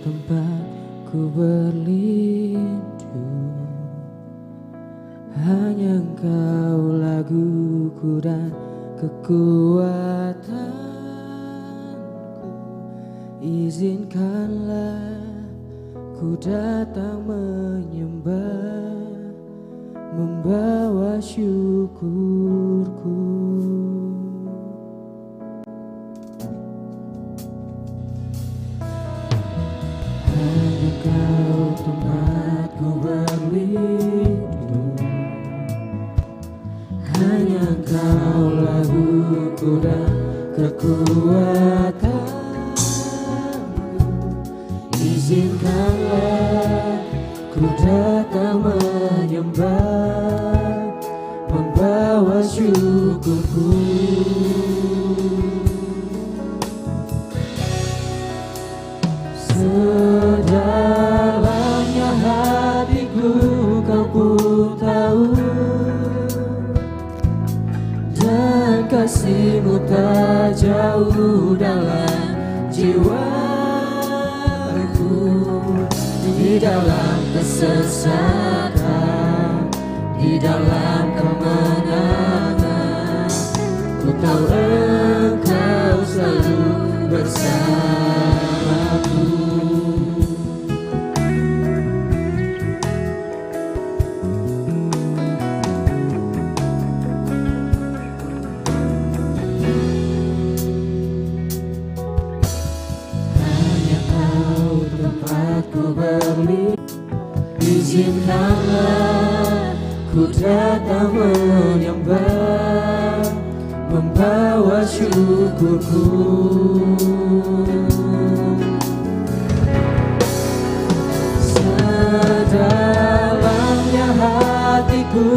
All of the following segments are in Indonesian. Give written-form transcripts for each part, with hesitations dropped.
tempat ku berlindung. Hanya Engkau laguku dan kekuatanku. Izinkanlah ku datang menyembah, membawa syukurku. Hanya Kau tempatku berlindung. Hanya Kau laguku dan kekuatanku. Izinkanlah ku datang menyembah, membawa syukurku. Sedalamnya hatiku Kau pun tahu, dan kasih-Mu tak jauh dalam jiwaku. Di dalam kesesatan, di dalam kemenangan, ku tahu Engkau selalu bersamaku. Izinkanlah ku datang menyembah, membawa syukurku. Sedalamnya hatiku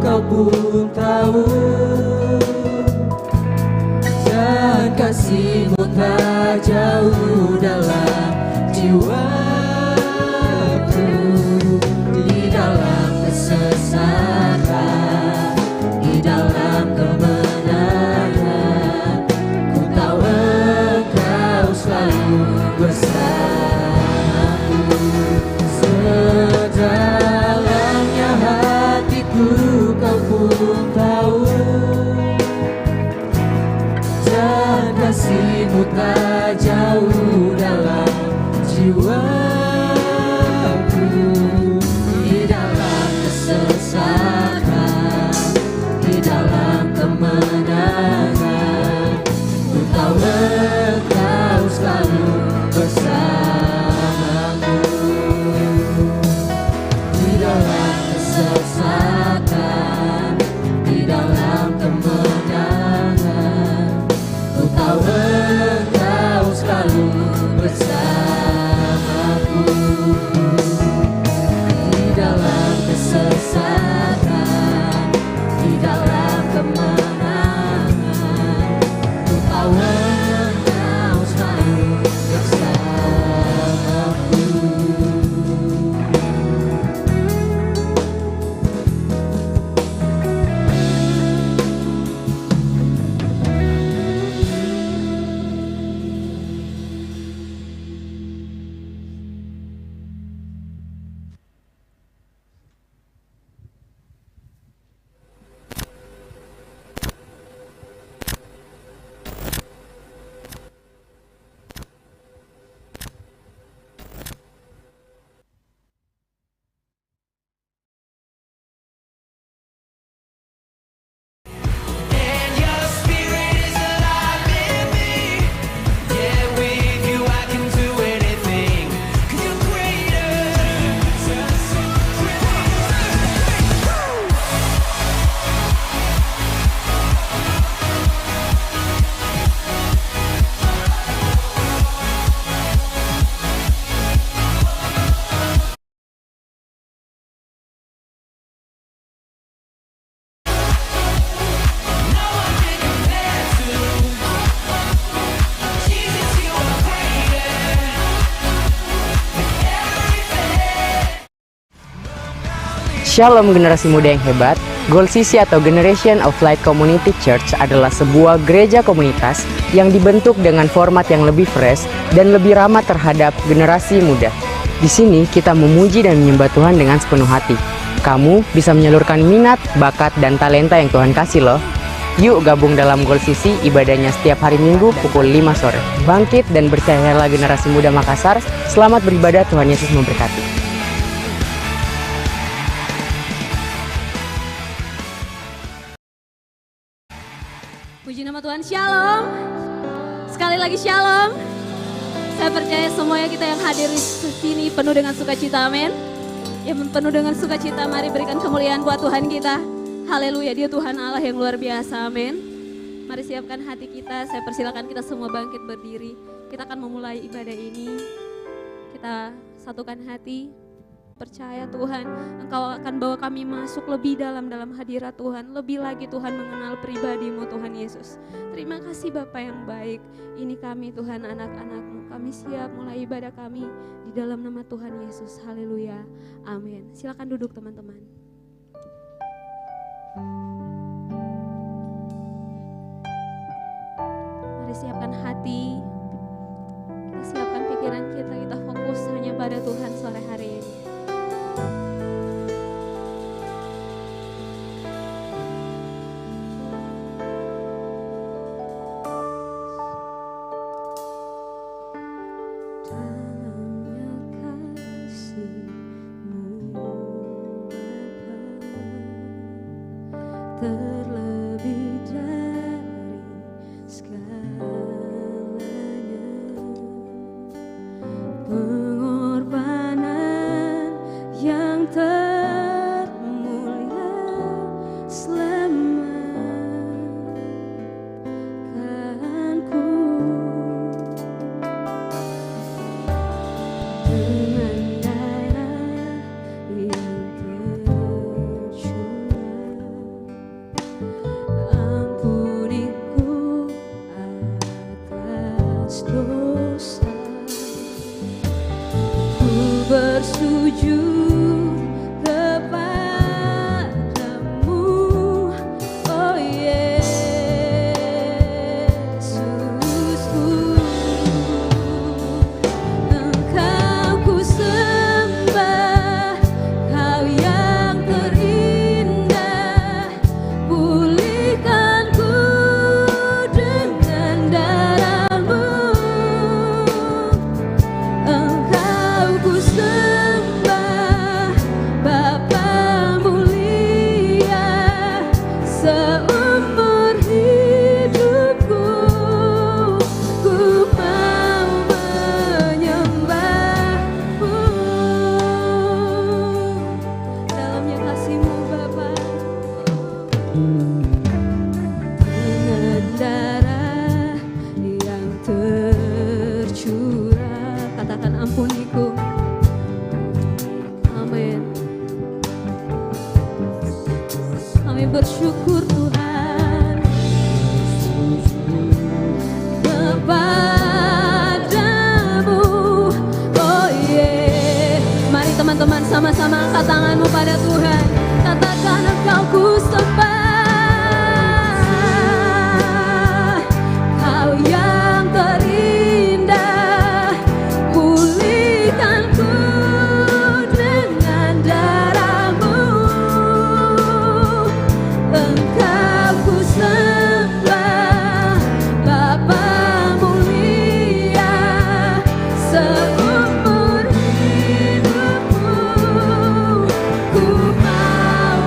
Kau pun tahu, dan kasih-Mu tak jauh dalam jiwa. Kesesatan, di dalam kemenangan, ku tahu Engkau selalu bersamaku. Sedalamnya hatiku Kau pun tahu, dan kasih-Mu tak jauh dalam jiwa. Engkau selalu bersamaku. Di dalam kesesatan, di dalam kemenangan, ku tahu Engkau selalu bersamaku. Di dalam kesesatan, di dalam kemenangan, ku tahu Engkau selalu bersamaku. Shalom generasi muda yang hebat, GOLCC atau Generation of Light Community Church adalah sebuah gereja komunitas yang dibentuk dengan format yang lebih fresh dan lebih ramah terhadap generasi muda. Di sini kita memuji dan menyembah Tuhan dengan sepenuh hati. Kamu bisa menyalurkan minat, bakat, dan talenta yang Tuhan kasih loh. Yuk gabung dalam GOLCC, ibadahnya setiap hari Minggu pukul 5 sore. Bangkit dan percayalah generasi muda Makassar. Selamat beribadah, Tuhan Yesus memberkati. Puji nama Tuhan, shalom. Sekali lagi shalom. Saya percaya semuanya kita yang hadir di sini penuh dengan sukacita, amin. Yang penuh dengan sukacita, mari berikan kemuliaan buat Tuhan kita. Haleluya, Dia Tuhan Allah yang luar biasa, amin. Mari siapkan hati kita, saya persilakan kita semua bangkit berdiri. Kita akan memulai ibadah ini. Kita satukan hati. Percaya Tuhan, Engkau akan bawa kami masuk lebih dalam hadirat Tuhan. Lebih lagi Tuhan mengenal pribadi-Mu Tuhan Yesus. Terima kasih Bapa yang baik. Ini kami Tuhan anak-anak-Mu. Kami siap mulai ibadah kami di dalam nama Tuhan Yesus. Haleluya. Amin. Silakan duduk teman-teman. Mari siapkan hati. Kita siapkan pikiran kita. Kita fokus hanya pada Tuhan sore hari ini. Terlebih dari segalanya, pengorbanan yang termulia selamatkanku dengan darah yang ampuniku atas dosa. Ku bersujud kepadamu, oh Yesusku. Engkau ku sembah, Kau yang terindah. Pulihkanku dengan darah-Mu. Engkau ku sembah, Bapa mulia. Seumur hidupku ku mau menyembah-Mu. Dalamnya kasih-Mu Bapa, dengan darah yang tercurah. Katakan ampuniku. Amin. Kami bersyukur Tuhan kepadamu, oh yeah. Mari teman-teman sama-sama angkat tanganmu pada Tuhan. Katakan Engkau ku sembah, Kau yang terindah. Pulihkanku dengan darah-Mu. Engkau ku sembah, Bapa mulia. Seumur hidupku ku mau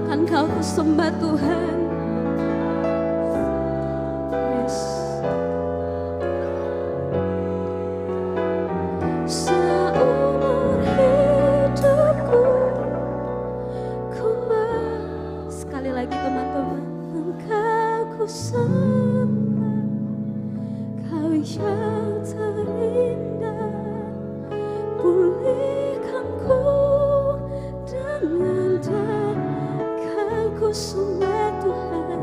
Engkau ku sembah Tuhan. Yes. Seumur hidupku sekali lagi teman-teman, Engkau ku sembah, Kau yang terindah, pulihkanku dengan darah, ku sembah Tuhan.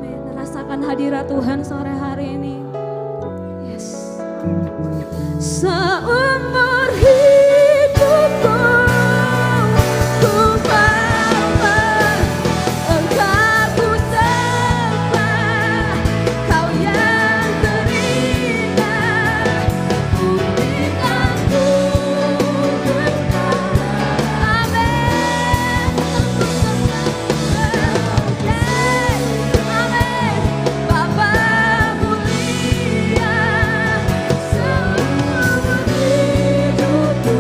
Amin. Rasakan hadirat Tuhan sore hari ini. Yes. Seumur hidupku ku sembah, Engkau ku sembah, Kau yang terindah, pulihkanku dengan darah. Amin. Aku sembah Tuhan. Amin. Bapa mulia, seumur hidupku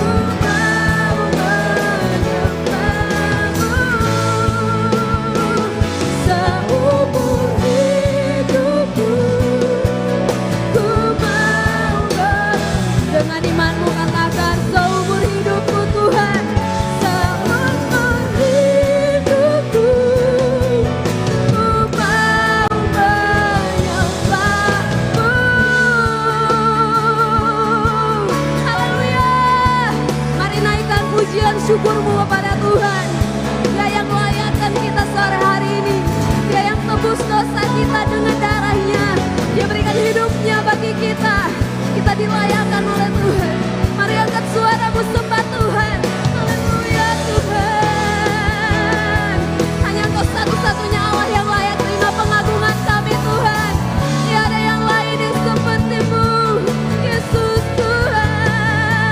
ku mau menyembahmu. Seumur hidupku ku mau dengan imanmu katakan seumur hidupku Tuhan, seumur hidupku ku mau menyembahmu. Haleluya. Mari naikkan pujian syukurmu kepada Tuhan. Dia yang melayakkan kita sore hari ini. Dia yang tebus dosa kita dengan darahnya. Dia berikan hidupnya bagi kita. Kita dilayakkan oleh Tuhan. Mari angkat suaramu sembah Tuhan. Haleluya Tuhan. Hanya Engkau satu-satunya Allah yang layak terima pengagungan kami Tuhan. Tiada yang lain yang seperti-Mu, Yesus Tuhan.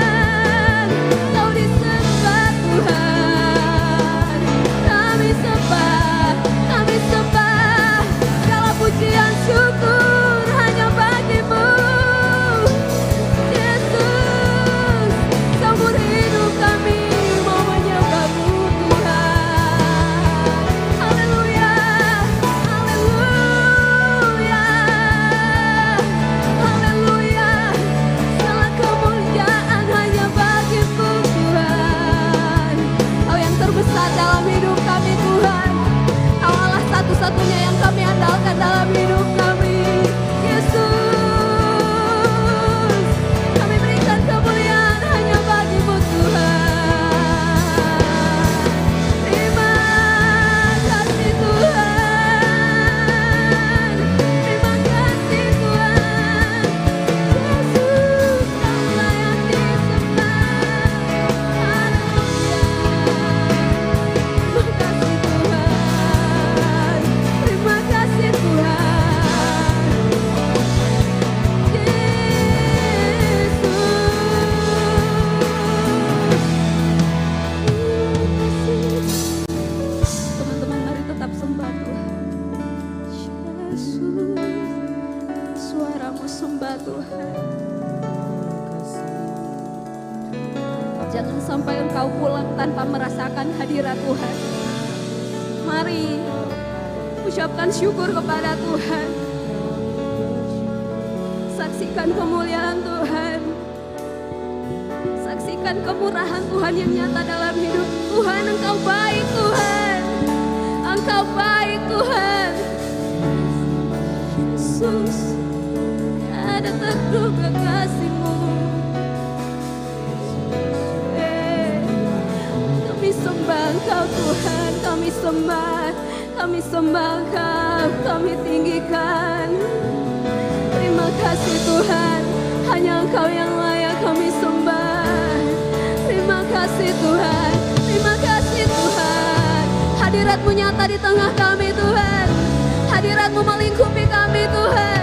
Kau disembah Tuhan. Kami sembah, kami sembah. Segala pujian syukur hanya bagi-Mu, Yesus. Seumur hidup kami mau menyembah-Mu Tuhan. Haleluya, haleluya, haleluya. Segala kemuliaan hanya bagi-Mu Tuhan. Kau yang terbesar dalam hidup kami Tuhan. Kau Allah satu-satunya yang kami andalkan dalam hidup kami, Yesus. Kami berikan kemuliaan hanya bagi-Mu Tuhan. Terima kasih Tuhan. Terima kasih Tuhan. Yesus yang layak disembah. Haleluya. Terima kasih Tuhan. Terima kasih Tuhan. Yesus. Teman-teman mari tetap sembah Tuhan. Yesus. Suaramu sembah Tuhan. Jangan sampai engkau pulang tanpa merasakan hadirat Tuhan. Mari ucapkan syukur kepada Tuhan. Saksikan kemuliaan Tuhan. Saksikan kemurahan Tuhan yang nyata dalam hidup. Tuhan, Engkau baik Tuhan. Engkau baik Tuhan. Yesus, ada terduga kasih-Mu. Kami sembah Engkau Tuhan, kami sembah Engkau, kami tinggikan. Terima kasih Tuhan, hanya Engkau yang layak kami sembah. Terima kasih Tuhan, terima kasih Tuhan. Hadirat-Mu nyata di tengah kami Tuhan. Hadirat-Mu melingkupi kami Tuhan.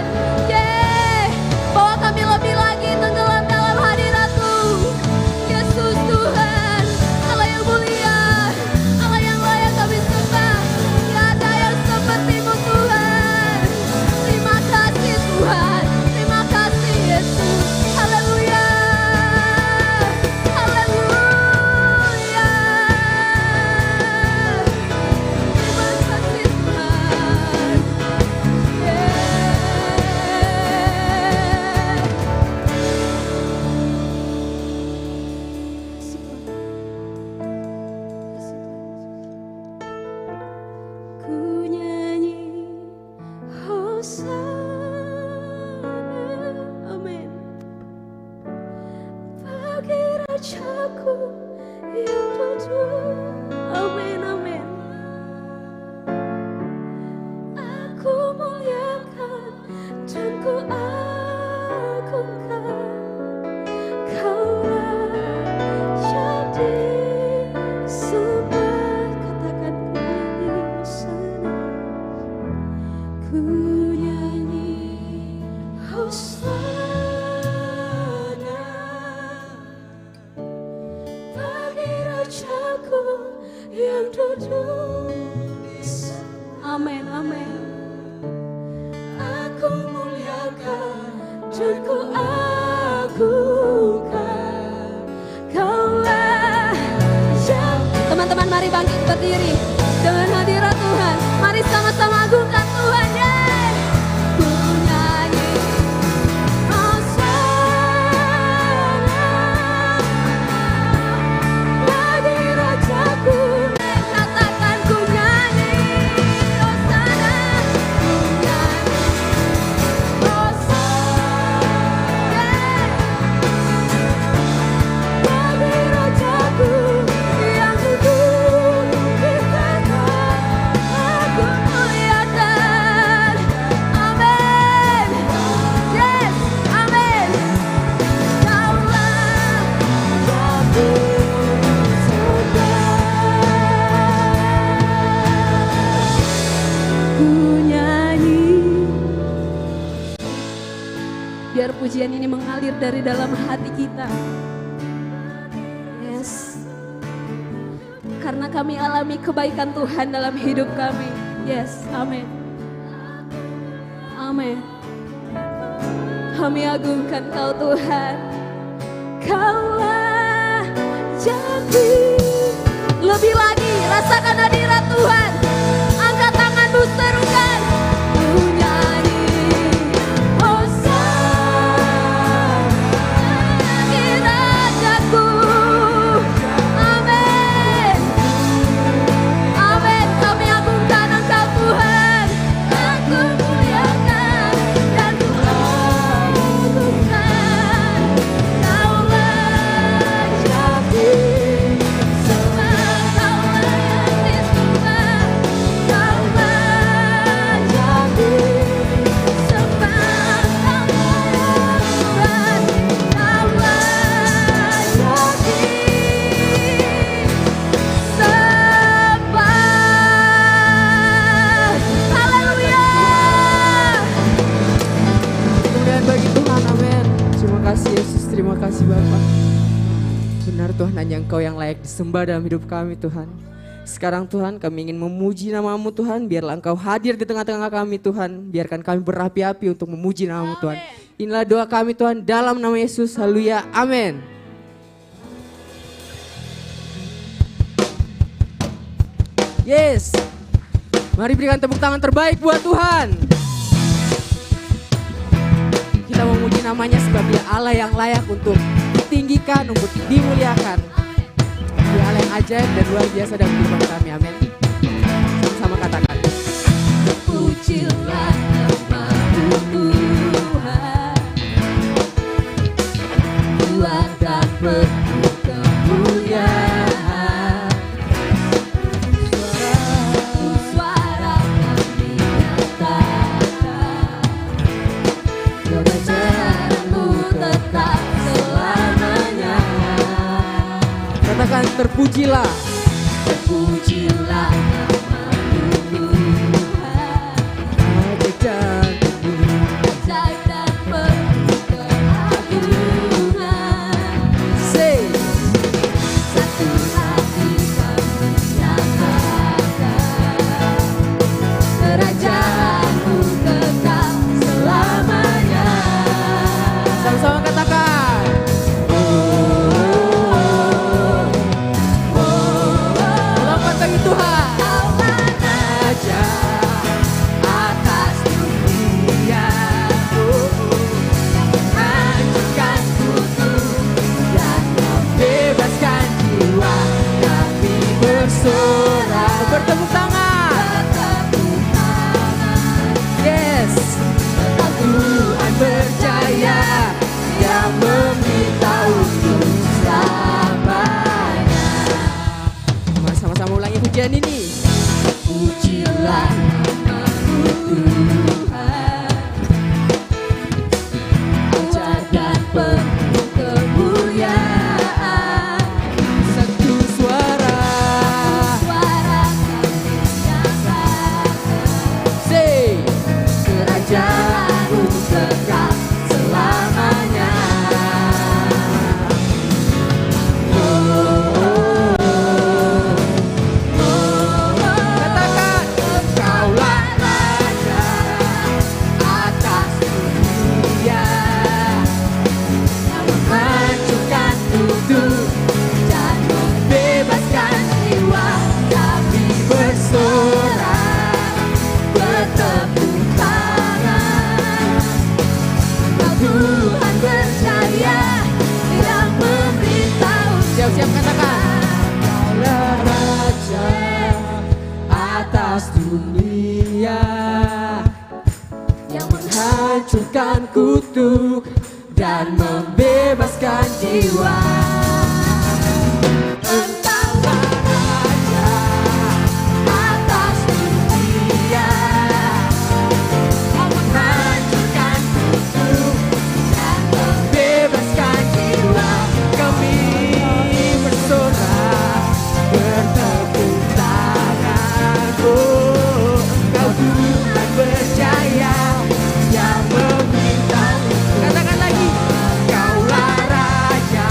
Bawa kami lebih lagi tenggelam dalam hadirat-Mu. Yesus Tuhan, Allah yang mulia, Allah yang layak kami sembah. Tidak ada yang seperti-Mu Tuhan. Terima kasih Tuhan, terima kasih Yesus. Haleluya, haleluya. yang duduk. Amin, amin. Aku muliakan dan ku agungkan. Kaulah yang Teman-teman mari bangkit berdiri dengan hadirat Tuhan. Mari sama-sama agungkan Tuhan. Yeay. ku nyanyi. Hosana bagi Rajaku. Katakan ku nyanyi. Hosana. Ku nyanyi. Hosana bagi Rajaku yang duduk di tahta. Aku Muliakan. Amin. Yes, amin. Kaulah Rajaku sedang ku nyanyi. Biar pujian ini mengalir dari dalam hati kita. Yes. Karena kami alami kebaikan Tuhan dalam hidup kami. Yes, amin. Amin. Kami agungkan Kau Tuhan. Kaulah jadi Lebih lagi, rasakan hadirat Tuhan. Angkat tanganmu, serukan. ku nyanyi. Hosana Bagi Rajaku. Amin. Amin. Kami agungkan Engkau Tuhan. aku muliakan dan ku agungkan. Kaulah jadi sembah. Kaulah yang disembah. Kaulah jadi sembah. Kaulah yang Tuhan. Kaulah jadi sembah. Haleluya. Kemuliaan bagi Tuhan, amin. Terima kasih Yesus, terima kasih Bapa. Benar Tuhan, hanya Engkau yang layak disembah dalam hidup kami Tuhan. Sekarang Tuhan, kami ingin memuji nama-Mu Tuhan. Biarlah Engkau hadir di tengah-tengah kami Tuhan. Biarkan kami berapi-api untuk memuji nama-Mu Tuhan. Inilah doa kami Tuhan, dalam nama Yesus, haleluya, amin. Yes, mari berikan tepuk tangan terbaik buat Tuhan. Kita memuji namanya sebagai Allah yang layak untuk ditinggikan, untuk dimuliakan. Dia Allah yang ajaib dan luar biasa dalam kehidupan kami, amin. Sama-sama katakan. Pujilah nama-Mu Tuhan. Ku akan penuh kemuliaan. Suara kami nyatakan kerajaan-Mu tetap selamanya. Katakan terpujilah. Terpujilah nama-Mu Tuhan. Ajaib Ajaib dan penuh keagungan. Say. Satu hati kami nyatakan kerajaan-Mu kekal selamanya. Sama-sama katakan. Selamat bagi Tuhan. Kaulah raja atas dunia. Hancurkan kutu dan membebaskan jiwa. Kami bersorak Bertepuk tangan. bertepuk tangan. Yes. Tuhan percaya yang meminta untuk selamanya. Mari sama-sama ulangi pujian ini. Pujilah nama-Mu Tuhan. Ajaib dan penuh kemuliaan. Satu suara. Suara kami nyatakan Say. kerajaan-Mu kekal selamanya. Oh, oh, oh. dunia yang menghancurkan kutuk dan membebaskan jiwa. Engkaulah Raja atas dunia yang menghancurkan kutuk dan membebaskan jiwa. Kami bersorak bertepuk tangan, oh, Kau Tuhan berjaya yang meminta. Katakan lagi, Kaulah Raja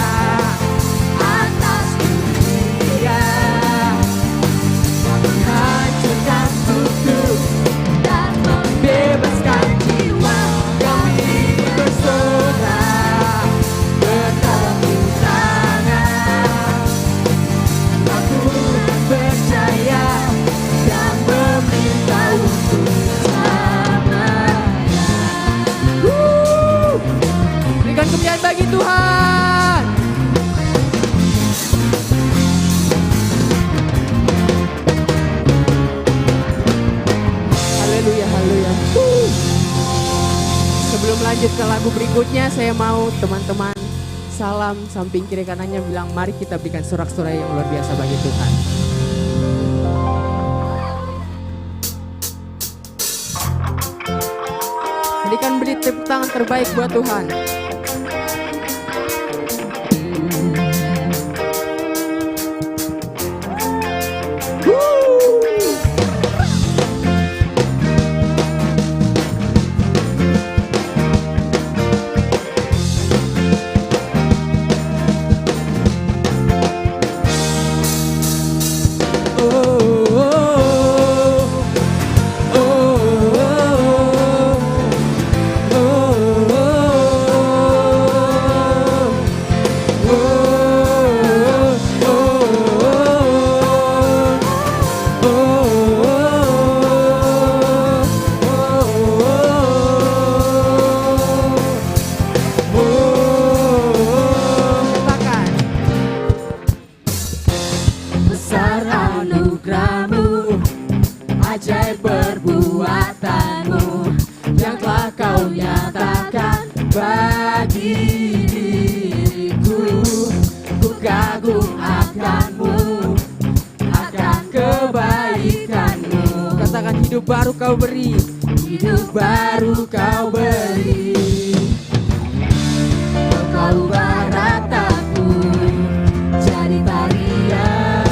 atas dunia yang menghancurkan kutuk dan membebaskan jiwa. Kami bersorak bertepuk tangan, Aku percaya dan meminta untuk selamanya. Berikan kemuliaan bagi Tuhan. Haleluya, haleluya. Sebelum lanjut ke lagu berikutnya, saya mau teman-teman salam samping kiri kanannya bilang, mari kita berikan sorak-sorai yang luar biasa bagi Tuhan. Berikan beri tepuk tangan terbaik buat Tuhan. Besar anugerah-Mu, ajaib perbuatan-Mu yang telah Kau nyatakan bagi diriku. Ku kagum akan-Mu, akan kebaikan-Mu. Katakan, hidup baru Kau beri, hidup baru Kau beri. Kau ubah rataku jadi tarian,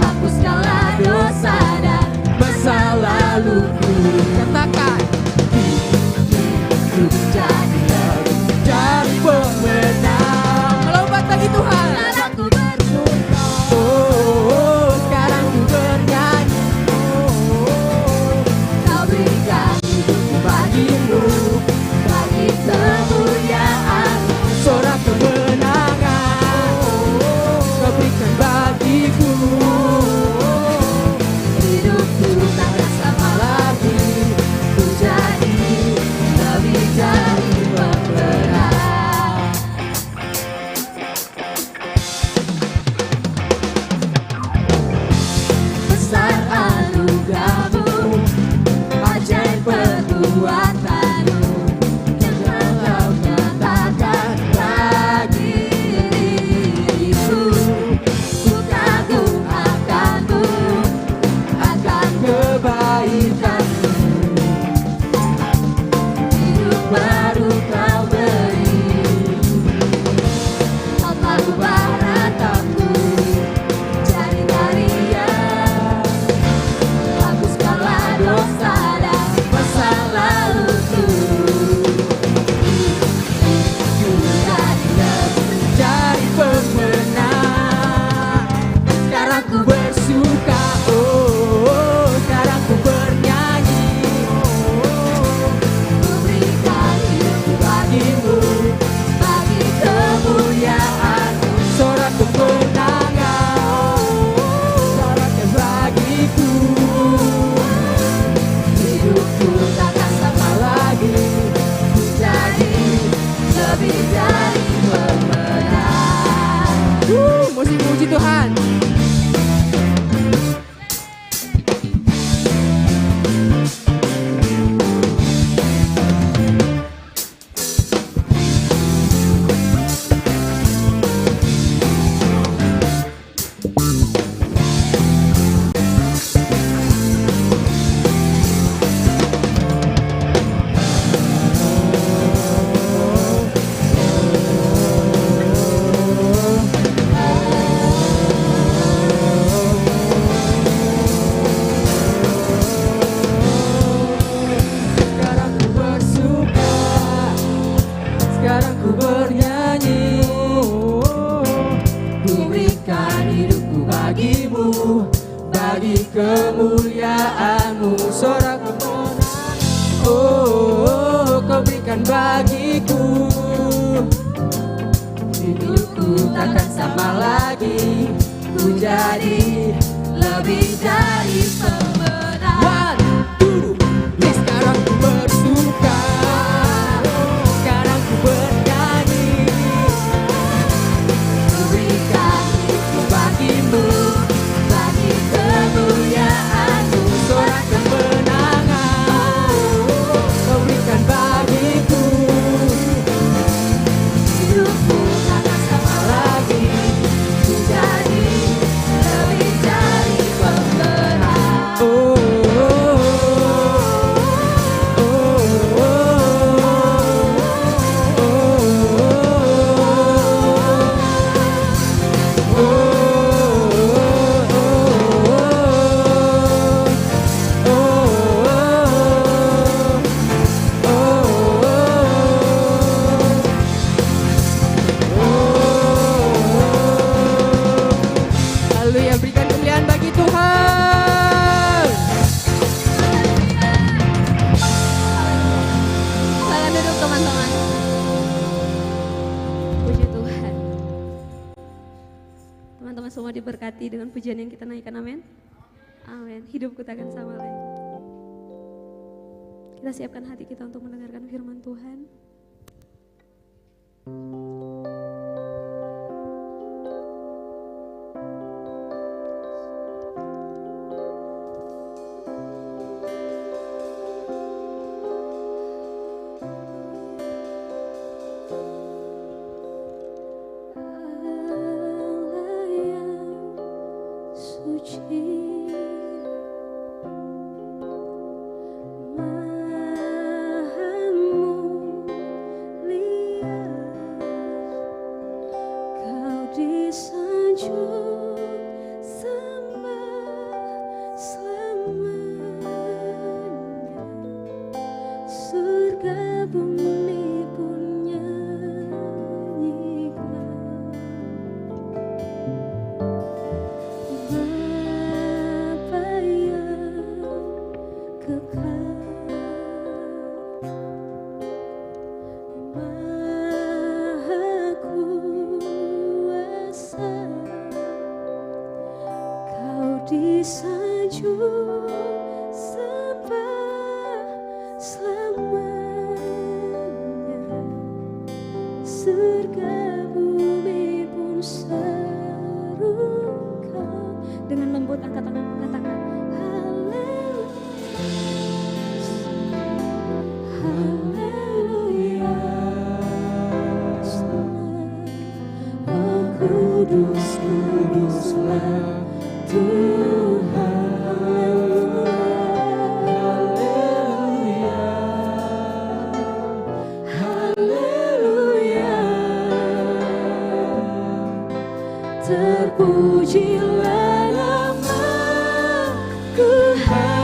hapuskanlah dosa dan masa laluku. Katakan, hidup jadi pemenang. Melompat lagi Tuhan. Sekarang ku bersuka, oh, sekarang ku bernyanyi. Kau berikan hidupku bagimu, bagi kemuliaan. Sorak kemenangan Kau berikan bagiku. Hidupku takkan sama lagi, ku jadi lebih dari pemenang. Besar anugerah-Mu, ajaib perbuatan-Mu yang telah Kau nyatakan bagi diriku. Ku kagum akan-Mu, akan kebaikan-Mu. Hidup baru Kau beri, Kau telah ubah rataku jadi tarian, hapuskanlah dosa dan masa laluku. Ku jadi pemenang. Sekarang ku bersuka, oh, sekarang ku bernyanyi. Ku berikan hidupku bagimu, bagi kemuliaan-Mu. Sorak kemenangan, soraknya bagiku. Hidupku takkan sama lagi, ku jadi lebih dari pemenang. Musik puji Tuhan. berikan hidupku bagimu, bagi kemuliaan-Mu. Sorak kemenangan, oh, Kau berikan bagiku. Hidupku takkan sama lagi, ku jadi lebih dari pemenang. Sekarang ku bersuka, sekarang ku bernyanyi, ku berikan hidupku bagimu, bagi kemuliaan-Mu. Sorak kemenangan, Kau berikan bagiku. Hidupku takkan sama lagi, ku jadi lebih dari pemenang. Haleluya, berikan kemuliaan bagi Tuhan. Silakan duduk teman-teman. Puji Tuhan. Teman-teman semua diberkati dengan pujian yang kita naikkan, amin. Amin. Hidupku takkan sama lagi. Kita siapkan hati kita untuk mendengarkan firman Tuhan. Disanjung sembah selamanya, surga bumi pun serukan. Dengan lembut angkat tangan, katakan haleluya, haleluya. Oh kudus, kuduslah Tuhan. Terpujilah nama Tuhan.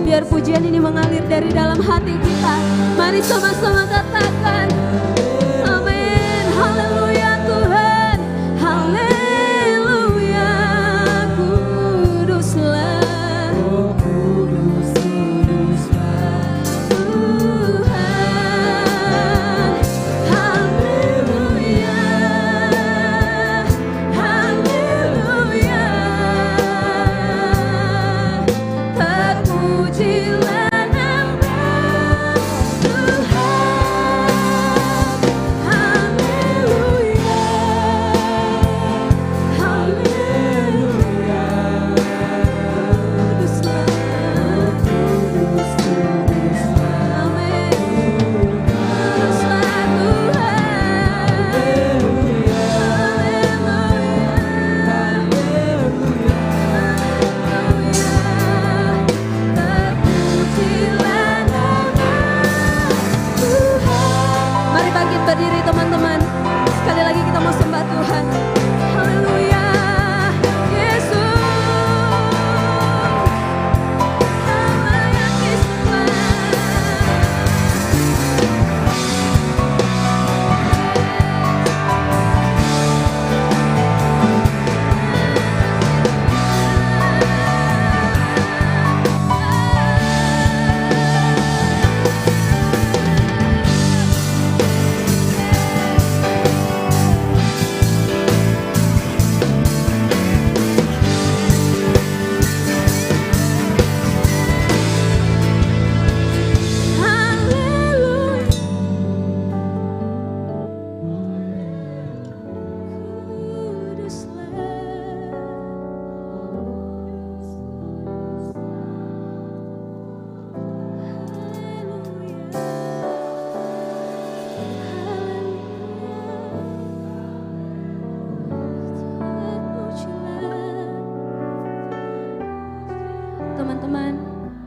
Biar pujian ini mengalir dari dalam hati kita. Mari sama-sama katakan amin. Haleluya Tuhan, haleluya.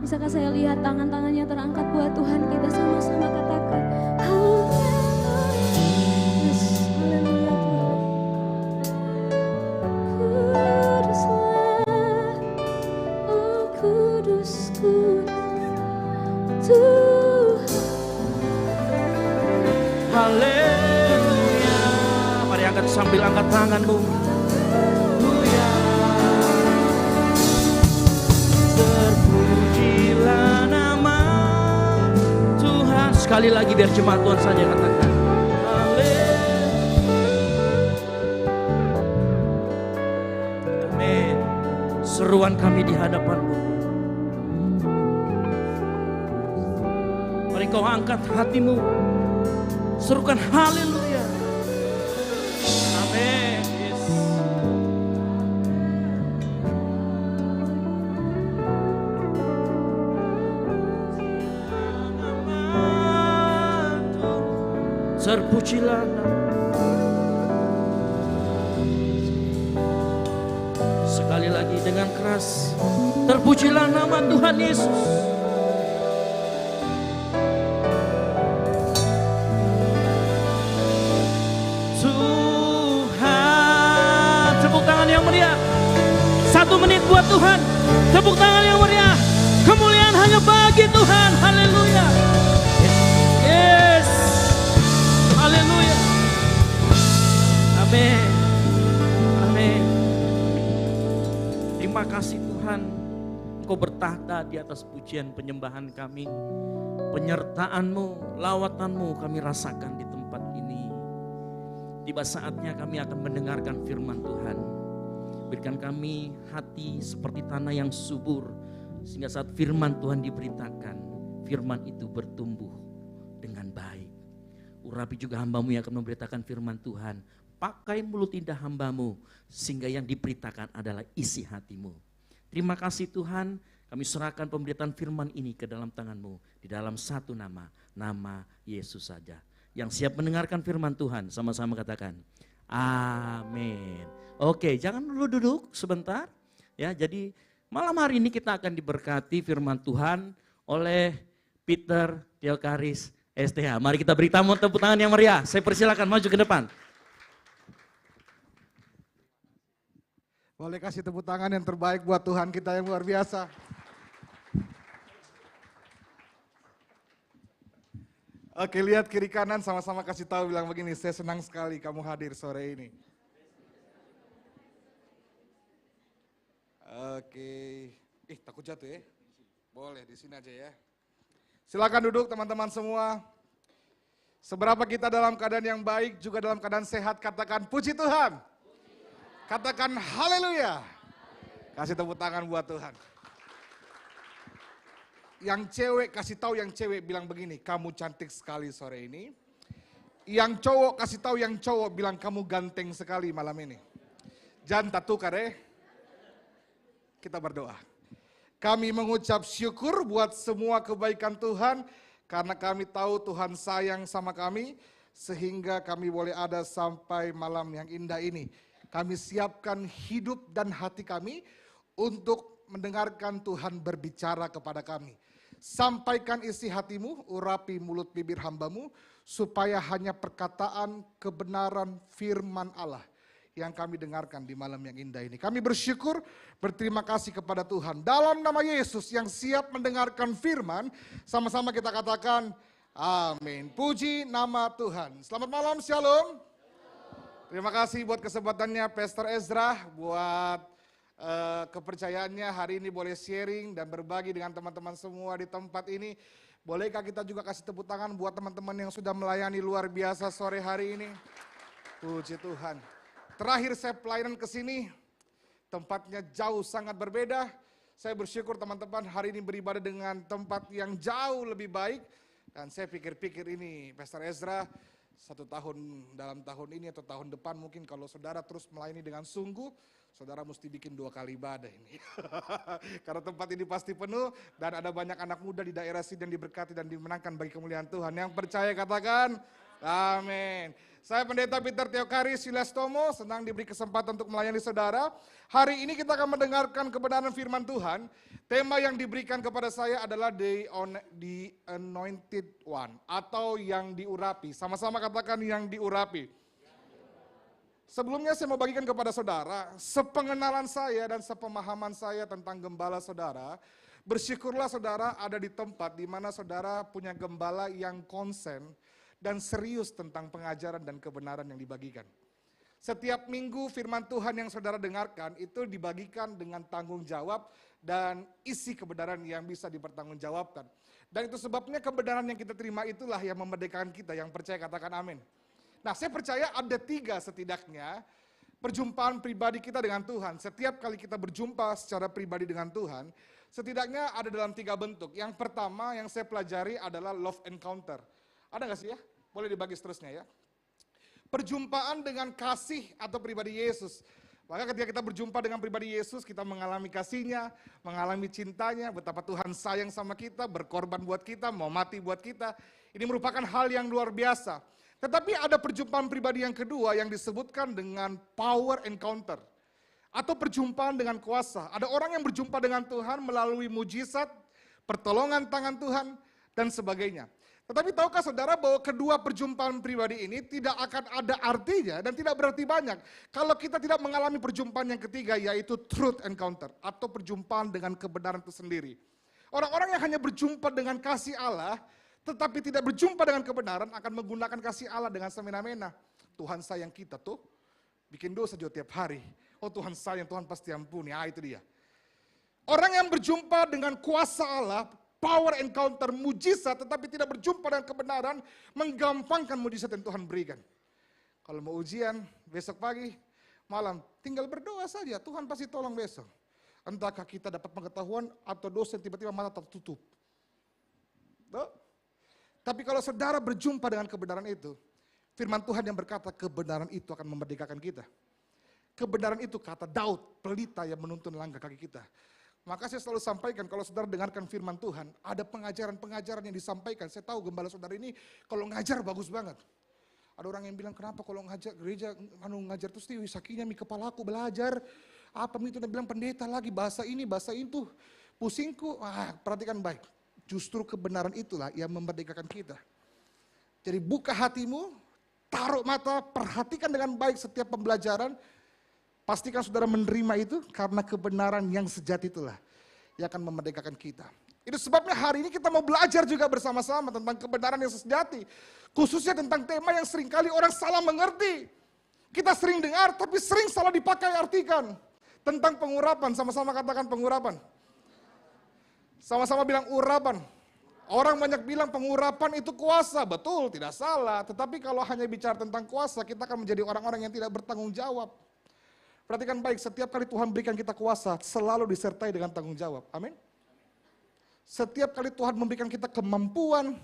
Bisakah saya lihat tangan-tangannya terangkat buat Tuhan? Kita sama-sama katakan haleluya. Yes, haleluya Tuhan. Kuduslah, oh kudus, kudus Tuhan. Haleluya. Mari angkat sambil angkat tanganmu. Haleluya. Terpujilah nama Tuhan. Sekali lagi biar jemaat Tuhan saja katakan. Amin. Seruan kami di hadapan-Mu. Mari kau angkat hatimu. Serukan haleluya. Amin. Yes. Terpujilah sekali lagi dengan keras. Terpujilah nama Tuhan Yesus. Tuhan, tepuk tangan yang meriah. 1 menit buat Tuhan. Tepuk tangan yang meriah. Kemuliaan hanya bagi Tuhan. Haleluya. Yes. Haleluya. Amin. Amin. Terima kasih Tuhan. Engkau bertahta di atas pujian penyembahan kami. Penyertaan-Mu, lawatan-Mu kami rasakan di tempat ini. Tiba saatnya kami akan mendengarkan firman Tuhan. Berikan kami hati seperti tanah yang subur. Sehingga saat firman Tuhan diberitakan, firman itu bertumbuh dengan baik. Urapi juga hamba-Mu yang akan memberitakan firman Tuhan. Pakai mulut indah hamba-Mu, sehingga yang diberitakan adalah isi hati-Mu. Terima kasih Tuhan, kami serahkan pemberitaan firman ini ke dalam tangan-Mu. Di dalam satu nama, nama Yesus saja. Yang siap mendengarkan firman Tuhan, sama-sama katakan, amin. Oke, jangan dulu duduk sebentar. Ya, jadi malam hari ini kita akan diberkati firman Tuhan oleh Peter Theocharis STH. Mari kita beri tepuk tangan yang meriah. Saya persilakan maju ke depan. Boleh kasih tepuk tangan yang terbaik buat Tuhan kita yang luar biasa. Oke, lihat kiri kanan sama-sama kasih tahu bilang begini, saya senang sekali kamu hadir sore ini. Oke, takut jatuh ya? Boleh di sini aja ya. Silakan duduk teman-teman semua. Seberapa kita dalam keadaan yang baik, juga dalam keadaan sehat, katakan puji Tuhan. Katakan haleluya. Kasih tepuk tangan buat Tuhan. Yang cewek kasih tahu yang cewek bilang begini, kamu cantik sekali sore ini. Yang cowok kasih tahu yang cowok bilang kamu ganteng sekali malam ini. Jangan tukar ya. Kita berdoa. Kami mengucap syukur buat semua kebaikan Tuhan. Karena kami tahu Tuhan sayang sama kami. Sehingga kami boleh ada sampai malam yang indah ini. Kami siapkan hidup dan hati kami untuk mendengarkan Tuhan berbicara kepada kami. Sampaikan isi hatimu, urapi mulut bibir hamba-Mu, supaya hanya perkataan kebenaran firman Allah yang kami dengarkan di malam yang indah ini. Kami bersyukur, berterima kasih kepada Tuhan. Dalam nama Yesus yang siap mendengarkan firman, sama-sama kita katakan amin. Puji nama Tuhan. Selamat malam, shalom. Terima kasih buat kesempatannya Pastor Ezra, buat kepercayaannya hari ini boleh sharing dan berbagi dengan teman-teman semua di tempat ini. Bolehkah kita juga kasih tepuk tangan buat teman-teman yang sudah melayani luar biasa sore hari ini. Puji Tuhan. Terakhir saya pelayanan ke sini, tempatnya jauh sangat berbeda. Saya bersyukur teman-teman hari ini beribadah dengan tempat yang jauh lebih baik. Dan saya pikir-pikir ini Pastor Ezra, 1 tahun dalam tahun ini atau tahun depan mungkin kalau saudara terus melayani dengan sungguh, saudara mesti bikin 2 kali ibadah ini. Karena tempat ini pasti penuh dan ada banyak anak muda di daerah sini yang diberkati dan dimenangkan bagi kemuliaan Tuhan. Yang percaya katakan Amin. Saya Pendeta Peter Theokari Silastomo, senang diberi kesempatan untuk melayani saudara. Hari ini kita akan mendengarkan kebenaran firman Tuhan. Tema yang diberikan kepada saya adalah the anointed one, atau yang diurapi. Sama-sama katakan yang diurapi. Sebelumnya saya mau bagikan kepada saudara, sepengenalan saya dan sepemahaman saya tentang gembala saudara, bersyukurlah saudara ada di tempat di mana saudara punya gembala yang konsen dan serius tentang pengajaran dan kebenaran yang dibagikan. Setiap minggu firman Tuhan yang saudara dengarkan itu dibagikan dengan tanggung jawab dan isi kebenaran yang bisa dipertanggungjawabkan. Dan itu sebabnya kebenaran yang kita terima itulah yang memerdekakan kita, yang percaya katakan amin. Nah, saya percaya ada 3 setidaknya perjumpaan pribadi kita dengan Tuhan. Setiap kali kita berjumpa secara pribadi dengan Tuhan, setidaknya ada dalam 3 bentuk. Yang pertama yang saya pelajari adalah love encounter. Ada gak sih ya? Boleh dibagi seterusnya ya. Perjumpaan dengan kasih atau pribadi Yesus. Maka ketika kita berjumpa dengan pribadi Yesus, kita mengalami kasihnya, mengalami cintanya, betapa Tuhan sayang sama kita, berkorban buat kita, mau mati buat kita. Ini merupakan hal yang luar biasa. Tetapi ada perjumpaan pribadi yang kedua yang disebutkan dengan power encounter. Atau perjumpaan dengan kuasa. Ada orang yang berjumpa dengan Tuhan melalui mujizat, pertolongan tangan Tuhan, dan sebagainya. Tetapi tahukah saudara bahwa kedua perjumpaan pribadi ini tidak akan ada artinya dan tidak berarti banyak kalau kita tidak mengalami perjumpaan yang ketiga, yaitu truth encounter atau perjumpaan dengan kebenaran itu sendiri. Orang-orang yang hanya berjumpa dengan kasih Allah tetapi tidak berjumpa dengan kebenaran akan menggunakan kasih Allah dengan semena-mena. Tuhan sayang kita tuh bikin dosa juga tiap hari. Oh Tuhan sayang, Tuhan pasti ampuni. Itu dia. Orang yang berjumpa dengan kuasa Allah, power encounter, mujizat, tetapi tidak berjumpa dengan kebenaran, menggampangkan mujizat yang Tuhan berikan. Kalau mau ujian, besok pagi, malam, tinggal berdoa saja, Tuhan pasti tolong besok. Entahkah kita dapat pengetahuan atau dosa yang tiba-tiba mata tertutup. Tuh. Tapi kalau saudara berjumpa dengan kebenaran itu, firman Tuhan yang berkata kebenaran itu akan memerdekakan kita. Kebenaran itu kata Daud, pelita yang menuntun langkah kaki kita. Maka saya selalu sampaikan kalau saudara dengarkan firman Tuhan, ada pengajaran-pengajaran yang disampaikan. Saya tahu gembala saudara ini kalau ngajar bagus banget. Ada orang yang bilang kenapa kalau ngajar gereja, ngajar terus sakinya mi kepalaku belajar. Apa itu dia bilang pendeta lagi bahasa ini, bahasa itu. Pusingku, perhatikan baik. Justru kebenaran itulah yang memerdekakan kita. Jadi buka hatimu, taruh mata, perhatikan dengan baik setiap pembelajaran. Pastikan saudara menerima itu karena kebenaran yang sejati itulah yang akan memerdekakan kita. Itu sebabnya hari ini kita mau belajar juga bersama-sama tentang kebenaran yang sejati. Khususnya tentang tema yang seringkali orang salah mengerti. Kita sering dengar tapi sering salah dipakai artikan. Tentang pengurapan, sama-sama katakan pengurapan. Sama-sama bilang urapan. Orang banyak bilang pengurapan itu kuasa, betul tidak salah. Tetapi kalau hanya bicara tentang kuasa, kita akan menjadi orang-orang yang tidak bertanggung jawab. Perhatikan baik, setiap kali Tuhan berikan kita kuasa, selalu disertai dengan tanggung jawab. Amin. Setiap kali Tuhan memberikan kita kemampuan,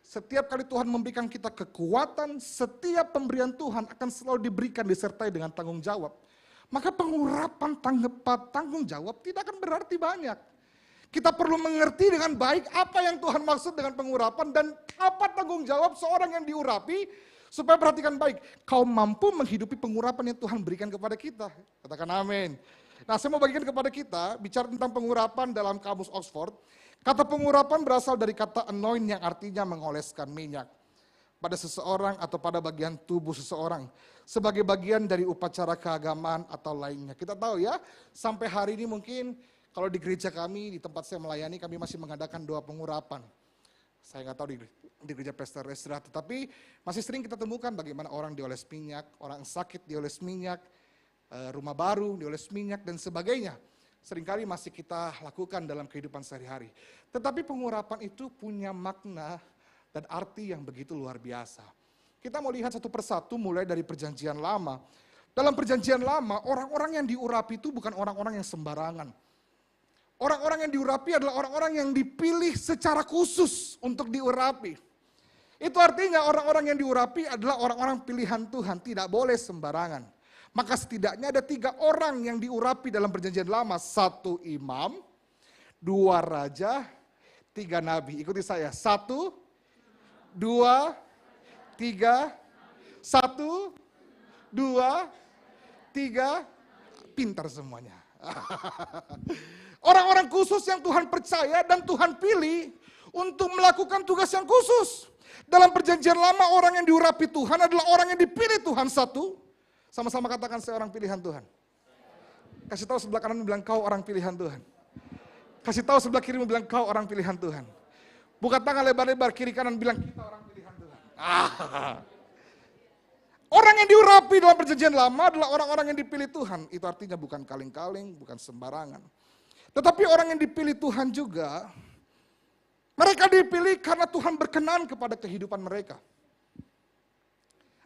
setiap kali Tuhan memberikan kita kekuatan, setiap pemberian Tuhan akan selalu diberikan disertai dengan tanggung jawab. Maka pengurapan tanggung jawab tidak akan berarti banyak. Kita perlu mengerti dengan baik apa yang Tuhan maksud dengan pengurapan dan apa tanggung jawab seorang yang diurapi. Supaya perhatikan baik, kau mampu menghidupi pengurapan yang Tuhan berikan kepada kita. Katakan amin. Nah saya mau bagikan kepada kita, bicara tentang pengurapan dalam kamus Oxford. Kata pengurapan berasal dari kata anoint yang artinya mengoleskan minyak. Pada seseorang atau pada bagian tubuh seseorang. Sebagai bagian dari upacara keagamaan atau lainnya. Kita tahu ya, sampai hari ini mungkin kalau di gereja kami, di tempat saya melayani, kami masih mengadakan doa pengurapan. Saya nggak tahu di gereja Pesta Restra, tetapi masih sering kita temukan bagaimana orang dioles minyak, orang sakit dioles minyak, rumah baru dioles minyak dan sebagainya. Seringkali masih kita lakukan dalam kehidupan sehari-hari. Tetapi pengurapan itu punya makna dan arti yang begitu luar biasa. Kita mau lihat satu persatu mulai dari perjanjian lama. Dalam perjanjian lama, orang-orang yang diurapi itu bukan orang-orang yang sembarangan. Orang-orang yang diurapi adalah orang-orang yang dipilih secara khusus untuk diurapi. Itu artinya orang-orang yang diurapi adalah orang-orang pilihan Tuhan, tidak boleh sembarangan. Maka setidaknya ada 3 orang yang diurapi dalam perjanjian lama. 1 imam, 2 raja, 3 nabi. Ikuti saya, 1, 2, 3, 1, 2, 3, pintar semuanya. Orang-orang khusus yang Tuhan percaya dan Tuhan pilih untuk melakukan tugas yang khusus. Dalam perjanjian lama orang yang diurapi Tuhan adalah orang yang dipilih Tuhan satu. Sama-sama katakan saya orang pilihan Tuhan. Kasih tahu sebelah kanan bilang kau orang pilihan Tuhan. Kasih tahu sebelah kiri bilang kau orang pilihan Tuhan. Buka tangan lebar-lebar kiri kanan bilang kita orang pilihan Tuhan. Orang yang diurapi dalam perjanjian lama adalah orang-orang yang dipilih Tuhan. Itu artinya bukan kaleng-kaleng, bukan sembarangan. Tetapi orang yang dipilih Tuhan juga, mereka dipilih karena Tuhan berkenan kepada kehidupan mereka.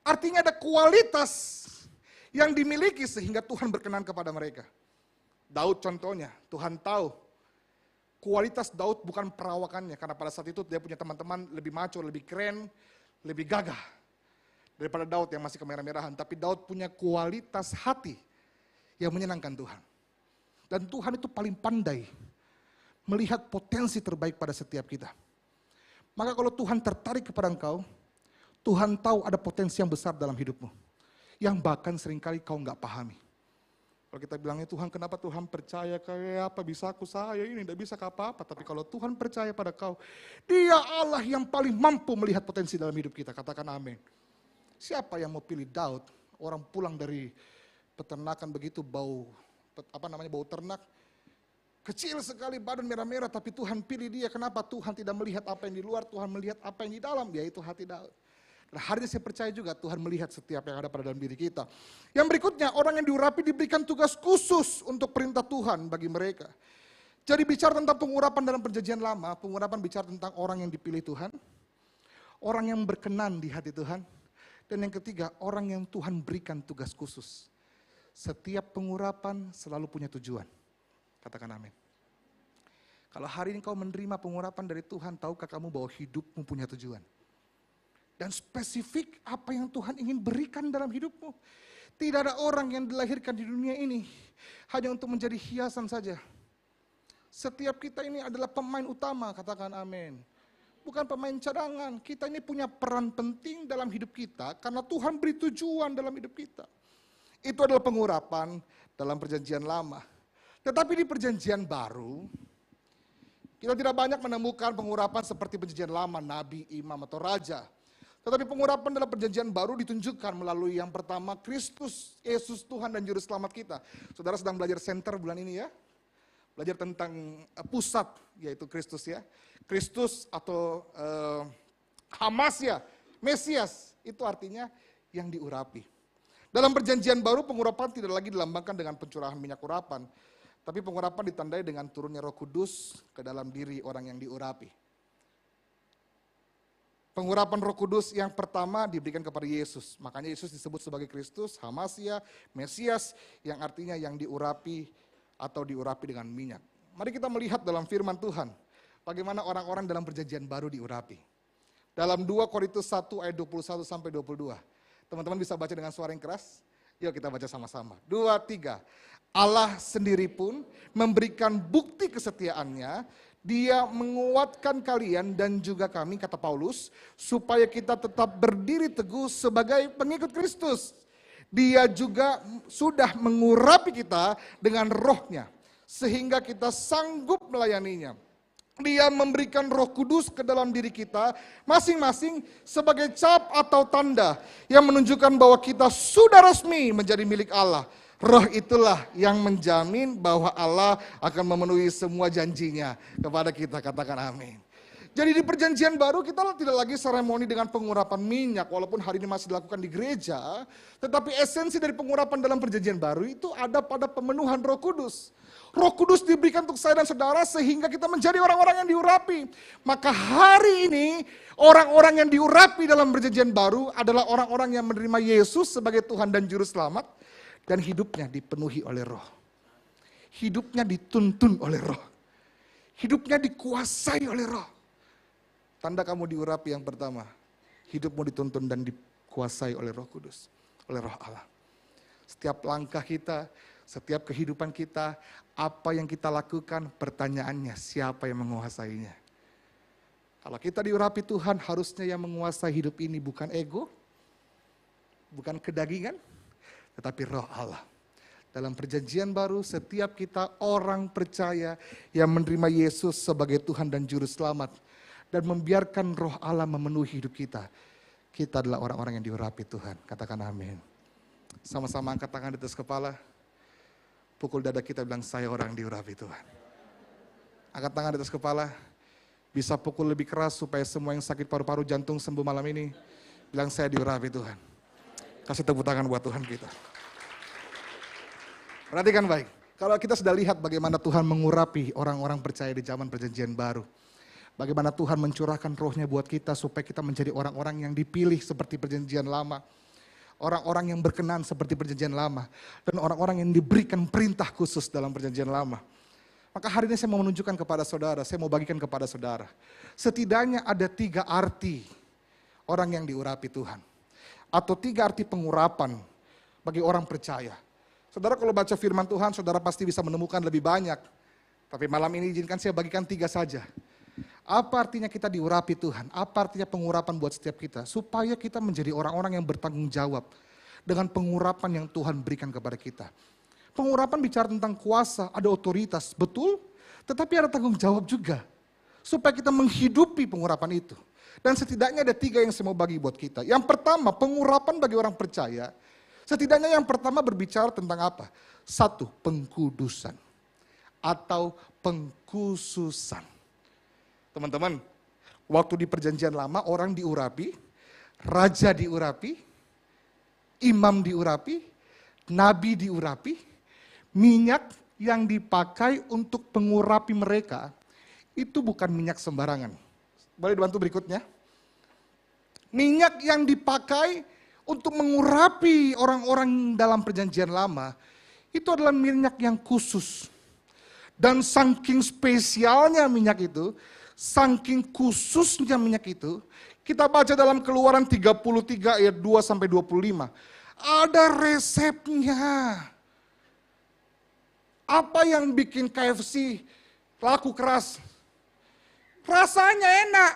Artinya ada kualitas yang dimiliki sehingga Tuhan berkenan kepada mereka. Daud contohnya, Tuhan tahu kualitas Daud bukan perawakannya. Karena pada saat itu dia punya teman-teman lebih maco, lebih keren, lebih gagah daripada Daud yang masih kemerah-merahan. Tapi Daud punya kualitas hati yang menyenangkan Tuhan. Dan Tuhan itu paling pandai melihat potensi terbaik pada setiap kita. Maka kalau Tuhan tertarik kepada engkau, Tuhan tahu ada potensi yang besar dalam hidupmu. Yang bahkan seringkali kau nggak pahami. Kalau kita bilangnya Tuhan kenapa Tuhan percaya kayak apa bisa aku saya ini tidak bisa apa-apa. Tapi kalau Tuhan percaya pada kau, Dia Allah yang paling mampu melihat potensi dalam hidup kita. Katakan amin. Siapa yang mau pilih Daud? Orang pulang dari peternakan begitu bau ternak. Kecil sekali badan merah-merah tapi Tuhan pilih dia. Kenapa? Tuhan tidak melihat apa yang di luar, Tuhan melihat apa yang di dalam, yaitu hati Daud. Dan hari ini saya percaya juga Tuhan melihat setiap yang ada pada dalam diri kita. Yang berikutnya, orang yang diurapi diberikan tugas khusus untuk perintah Tuhan bagi mereka. Jadi bicara tentang pengurapan dalam perjanjian lama, pengurapan bicara tentang orang yang dipilih Tuhan, orang yang berkenan di hati Tuhan, dan yang ketiga, orang yang Tuhan berikan tugas khusus. Setiap pengurapan selalu punya tujuan. Katakan amin. Kalau hari ini kau menerima pengurapan dari Tuhan, tahukah kamu bahwa hidupmu punya tujuan? Dan spesifik apa yang Tuhan ingin berikan dalam hidupmu. Tidak ada orang yang dilahirkan di dunia ini hanya untuk menjadi hiasan saja. Setiap kita ini adalah pemain utama, katakan amin. Bukan pemain cadangan, kita ini punya peran penting dalam hidup kita karena Tuhan beri tujuan dalam hidup kita. Itu adalah pengurapan dalam perjanjian lama. Tetapi di perjanjian baru, kita tidak banyak menemukan pengurapan seperti perjanjian lama, nabi, imam, atau raja. Tetapi pengurapan dalam perjanjian baru ditunjukkan melalui yang pertama, Kristus, Yesus Tuhan dan Juru Selamat kita. Saudara sedang belajar center bulan ini ya. Belajar tentang pusat, yaitu Kristus ya. Kristus atau Hamasya, Mesias, itu artinya yang diurapi. Dalam perjanjian baru pengurapan tidak lagi dilambangkan dengan pencurahan minyak urapan. Tapi pengurapan ditandai dengan turunnya Roh Kudus ke dalam diri orang yang diurapi. Pengurapan Roh Kudus yang pertama diberikan kepada Yesus. Makanya Yesus disebut sebagai Kristus, Hamasya, Mesias, yang artinya yang diurapi atau diurapi dengan minyak. Mari kita melihat dalam firman Tuhan, bagaimana orang-orang dalam perjanjian baru diurapi. Dalam 2 Korintus 1 ayat 21 sampai 22. Teman-teman bisa baca dengan suara yang keras? Yuk kita baca sama-sama. 2, 3. Allah sendiri pun memberikan bukti kesetiaannya. Dia menguatkan kalian dan juga kami, kata Paulus, supaya kita tetap berdiri teguh sebagai pengikut Kristus. Dia juga sudah mengurapi kita dengan rohnya, sehingga kita sanggup melayaninya. Dia memberikan Roh Kudus ke dalam diri kita masing-masing sebagai cap atau tanda yang menunjukkan bahwa kita sudah resmi menjadi milik Allah. Roh itulah yang menjamin bahwa Allah akan memenuhi semua janjinya kepada kita, katakan amin. Jadi di perjanjian baru kita tidak lagi seremoni dengan pengurapan minyak, walaupun hari ini masih dilakukan di gereja, tetapi esensi dari pengurapan dalam perjanjian baru itu ada pada pemenuhan Roh Kudus. Roh Kudus diberikan untuk saya dan saudara sehingga kita menjadi orang-orang yang diurapi. Maka hari ini orang-orang yang diurapi dalam perjanjian baru adalah orang-orang yang menerima Yesus sebagai Tuhan dan Juru Selamat dan hidupnya dipenuhi oleh Roh. Hidupnya dituntun oleh Roh. Hidupnya dikuasai oleh Roh. Tanda kamu diurapi yang pertama, hidupmu dituntun dan dikuasai oleh Roh Kudus, oleh Roh Allah. Setiap langkah kita, setiap kehidupan kita, apa yang kita lakukan, pertanyaannya siapa yang menguasainya? Kalau kita diurapi Tuhan, harusnya yang menguasai hidup ini bukan ego, bukan kedagingan, tetapi Roh Allah. Dalam perjanjian baru, setiap kita orang percaya yang menerima Yesus sebagai Tuhan dan Juru Selamat, dan membiarkan Roh Allah memenuhi hidup kita. Kita adalah orang-orang yang diurapi Tuhan. Katakan amin. Sama-sama angkat tangan di atas kepala. Pukul dada kita bilang, saya orang diurapi Tuhan. Angkat tangan di atas kepala. Bisa pukul lebih keras supaya semua yang sakit paru-paru jantung sembuh malam ini. Bilang, saya diurapi Tuhan. Kasih tepuk tangan buat Tuhan kita. Perhatikan baik. Kalau kita sudah lihat bagaimana Tuhan mengurapi orang-orang percaya di zaman perjanjian baru. Bagaimana Tuhan mencurahkan rohnya buat kita supaya kita menjadi orang-orang yang dipilih seperti perjanjian lama. Orang-orang yang berkenan seperti perjanjian lama. Dan orang-orang yang diberikan perintah khusus dalam perjanjian lama. Maka hari ini saya mau menunjukkan kepada saudara, saya mau bagikan kepada saudara. Setidaknya ada 3 arti orang yang diurapi Tuhan. Atau 3 arti pengurapan bagi orang percaya. Saudara kalau baca firman Tuhan, saudara pasti bisa menemukan lebih banyak. Tapi malam ini izinkan saya bagikan 3 saja. Apa artinya kita diurapi Tuhan? Apa artinya pengurapan buat setiap kita? Supaya kita menjadi orang-orang yang bertanggung jawab dengan pengurapan yang Tuhan berikan kepada kita. Pengurapan bicara tentang kuasa, ada otoritas, betul? Tetapi ada tanggung jawab juga. Supaya kita menghidupi pengurapan itu. Dan setidaknya ada 3 yang saya mau bagi buat kita. Yang pertama, pengurapan bagi orang percaya. Setidaknya yang pertama berbicara tentang apa? 1, pengkudusan. Atau pengkhususan. Teman-teman, waktu di perjanjian lama orang diurapi, raja diurapi, imam diurapi, nabi diurapi, minyak yang dipakai untuk pengurapi mereka, itu bukan minyak sembarangan. Boleh dibantu berikutnya? Minyak yang dipakai untuk mengurapi orang-orang dalam perjanjian lama, itu adalah minyak yang khusus. Dan saking spesialnya minyak itu, saking khususnya minyak itu, kita baca dalam Keluaran 33 ayat 2 sampai 25. Ada resepnya. Apa yang bikin KFC laku keras? Rasanya enak.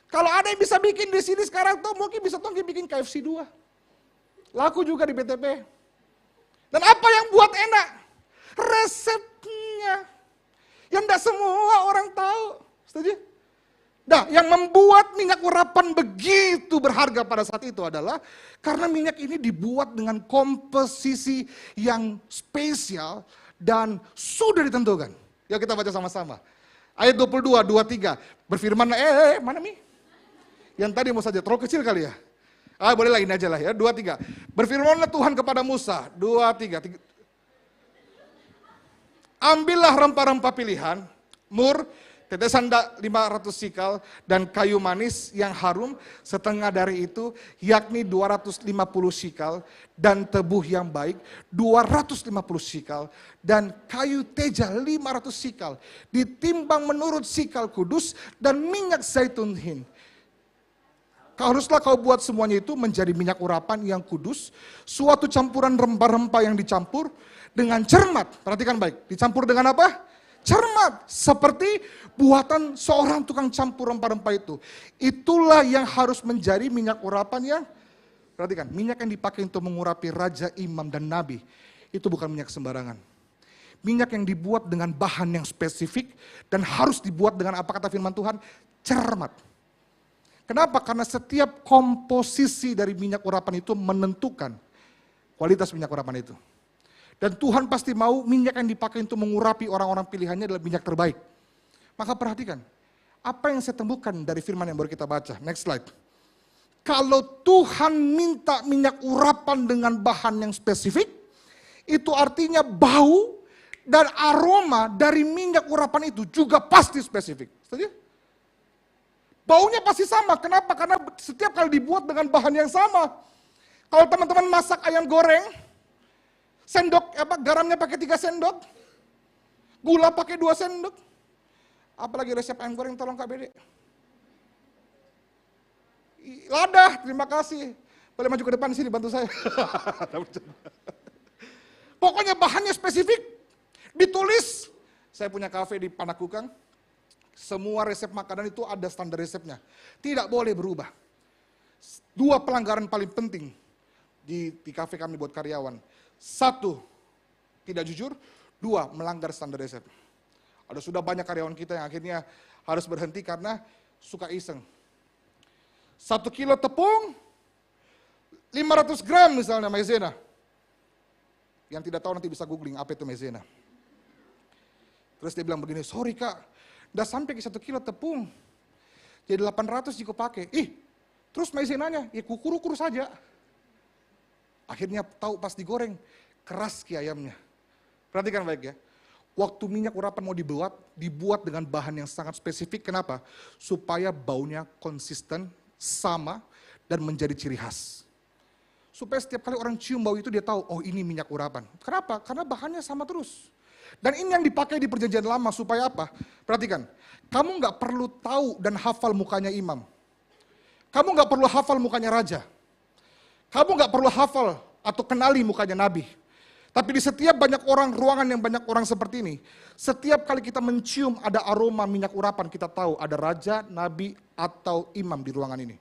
Kalau ada yang bisa bikin di sini sekarang tuh mungkin bisa bikin KFC 2. Laku juga di BTP. Dan apa yang buat enak? Resepnya. Yang tidak semua orang tahu. Setuju? Nah, yang membuat minyak urapan begitu berharga pada saat itu adalah karena minyak ini dibuat dengan komposisi yang spesial dan sudah ditentukan. Ya kita baca sama-sama. Ayat 22, 23. Berfirman, mana Mi? Yang tadi mau saja, terlalu kecil kali ya. Boleh lah ini aja lah ya, 23. Berfirmanlah Tuhan kepada Musa, 23. Ambillah rempah-rempah pilihan, mur, tetesan 500 sikal, dan kayu manis yang harum setengah dari itu, yakni 250 sikal, dan tebuh yang baik 250 sikal, dan kayu teja 500 sikal, ditimbang menurut sikal kudus, dan minyak zaitun hin. Haruslah kau buat semuanya itu menjadi minyak urapan yang kudus, suatu campuran rempah-rempah yang dicampur dengan cermat. Perhatikan baik, dicampur dengan apa? Cermat, seperti buatan seorang tukang campur rempah-rempah itu. Itulah yang harus menjadi minyak urapan yang, perhatikan, minyak yang dipakai untuk mengurapi raja, imam, dan nabi. Itu bukan minyak sembarangan. Minyak yang dibuat dengan bahan yang spesifik dan harus dibuat dengan apa kata firman Tuhan? Cermat. Kenapa? Karena setiap komposisi dari minyak urapan itu menentukan kualitas minyak urapan itu. Dan Tuhan pasti mau minyak yang dipakai untuk mengurapi orang-orang pilihannya adalah minyak terbaik. Maka perhatikan, apa yang saya temukan dari firman yang baru kita baca. Next slide. Kalau Tuhan minta minyak urapan dengan bahan yang spesifik, itu artinya bau dan aroma dari minyak urapan itu juga pasti spesifik. Setuju? Baunya pasti sama. Kenapa? Karena setiap kali dibuat dengan bahan yang sama. Kalau teman-teman masak ayam goreng, sendok garamnya pakai 3 sendok, gula pakai 2 sendok. Apalagi resep ayam goreng, tolong Kak Bede. Lada, terima kasih. Boleh maju ke depan sini bantu saya. Pokoknya bahannya spesifik, ditulis. Saya punya kafe di Panakukang. Semua resep makanan itu ada standar resepnya. Tidak boleh berubah. 2 pelanggaran paling penting di kafe kami buat karyawan. 1, tidak jujur. 2, melanggar standar resep. Ada sudah banyak karyawan kita yang akhirnya harus berhenti karena suka iseng. 1 kilo tepung, 500 gram misalnya maizena. Yang tidak tahu nanti bisa googling apa itu maizena. Terus dia bilang begini, sorry kak, udah sampai ke 1 kilo tepung. Jadi 800 jika pakai. Terus maizenanya, ya kukur-kukur saja. Akhirnya tahu pas digoreng, keras ki ayamnya. Perhatikan baik ya. Waktu minyak urapan mau dibuat dengan bahan yang sangat spesifik. Kenapa? Supaya baunya konsisten, sama, dan menjadi ciri khas. Supaya setiap kali orang cium bau itu dia tahu, oh ini minyak urapan. Kenapa? Karena bahannya sama terus. Dan ini yang dipakai di perjanjian lama supaya apa? Perhatikan, kamu nggak perlu tahu dan hafal mukanya imam. Kamu nggak perlu hafal mukanya raja. Kamu nggak perlu hafal atau kenali mukanya nabi. Tapi di setiap banyak orang, ruangan yang banyak orang seperti ini, setiap kali kita mencium ada aroma minyak urapan, kita tahu ada raja, nabi, atau imam di ruangan ini.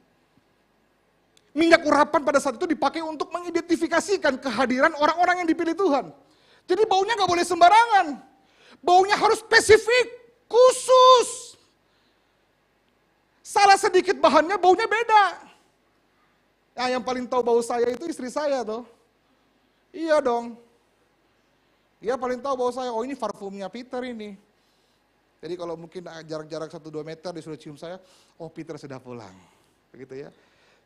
Minyak urapan pada saat itu dipakai untuk mengidentifikasikan kehadiran orang-orang yang dipilih Tuhan. Jadi baunya nggak boleh sembarangan. Baunya harus spesifik, khusus. Salah sedikit bahannya baunya beda. Nah, yang paling tahu bau saya itu istri saya tuh. Iya dong. Dia paling tahu bau saya, oh ini parfumnya Peter ini. Jadi kalau mungkin jarak-jarak 1-2 meter disuruh cium saya, oh Peter sudah pulang. Begitu ya.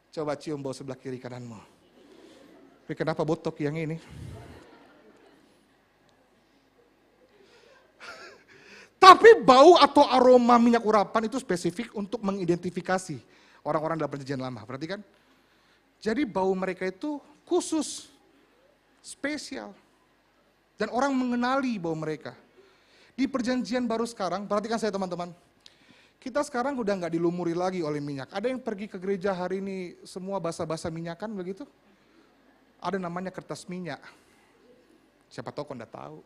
Coba cium bau sebelah kiri kananmu. Tapi kenapa botok yang ini? Tapi bau atau aroma minyak urapan itu spesifik untuk mengidentifikasi orang-orang dalam perjanjian lama. Perhatikan. Jadi bau mereka itu khusus, spesial. Dan orang mengenali bau mereka. Di perjanjian baru sekarang, perhatikan saya teman-teman. Kita sekarang udah nggak dilumuri lagi oleh minyak. Ada yang pergi ke gereja hari ini semua basa-basa minyakan begitu? Ada namanya kertas minyak. Siapa tahu kau nggak tahu.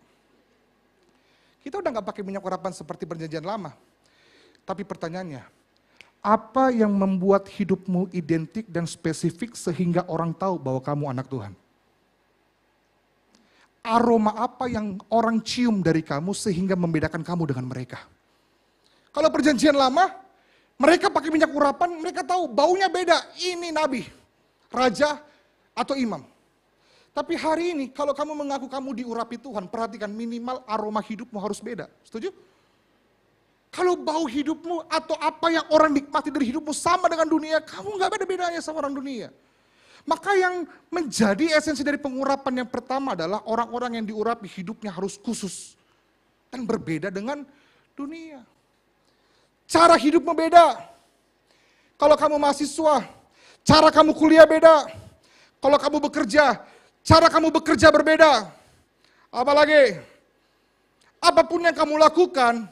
Kita udah nggak pakai minyak urapan seperti perjanjian lama. Tapi pertanyaannya, apa yang membuat hidupmu identik dan spesifik sehingga orang tahu bahwa kamu anak Tuhan? Aroma apa yang orang cium dari kamu sehingga membedakan kamu dengan mereka? Kalau perjanjian lama, mereka pakai minyak urapan, mereka tahu baunya beda. Ini nabi, raja, atau imam. Tapi hari ini kalau kamu mengaku kamu diurapi Tuhan, perhatikan minimal aroma hidupmu harus beda. Setuju? Kalau bau hidupmu atau apa yang orang nikmati dari hidupmu sama dengan dunia, kamu nggak beda-bedanya sama orang dunia. Maka yang menjadi esensi dari pengurapan yang pertama adalah orang-orang yang diurapi hidupnya harus khusus. Dan berbeda dengan dunia. Cara hidupmu beda. Kalau kamu mahasiswa, cara kamu kuliah beda. Kalau kamu bekerja, cara kamu bekerja berbeda. Apalagi, apapun yang kamu lakukan,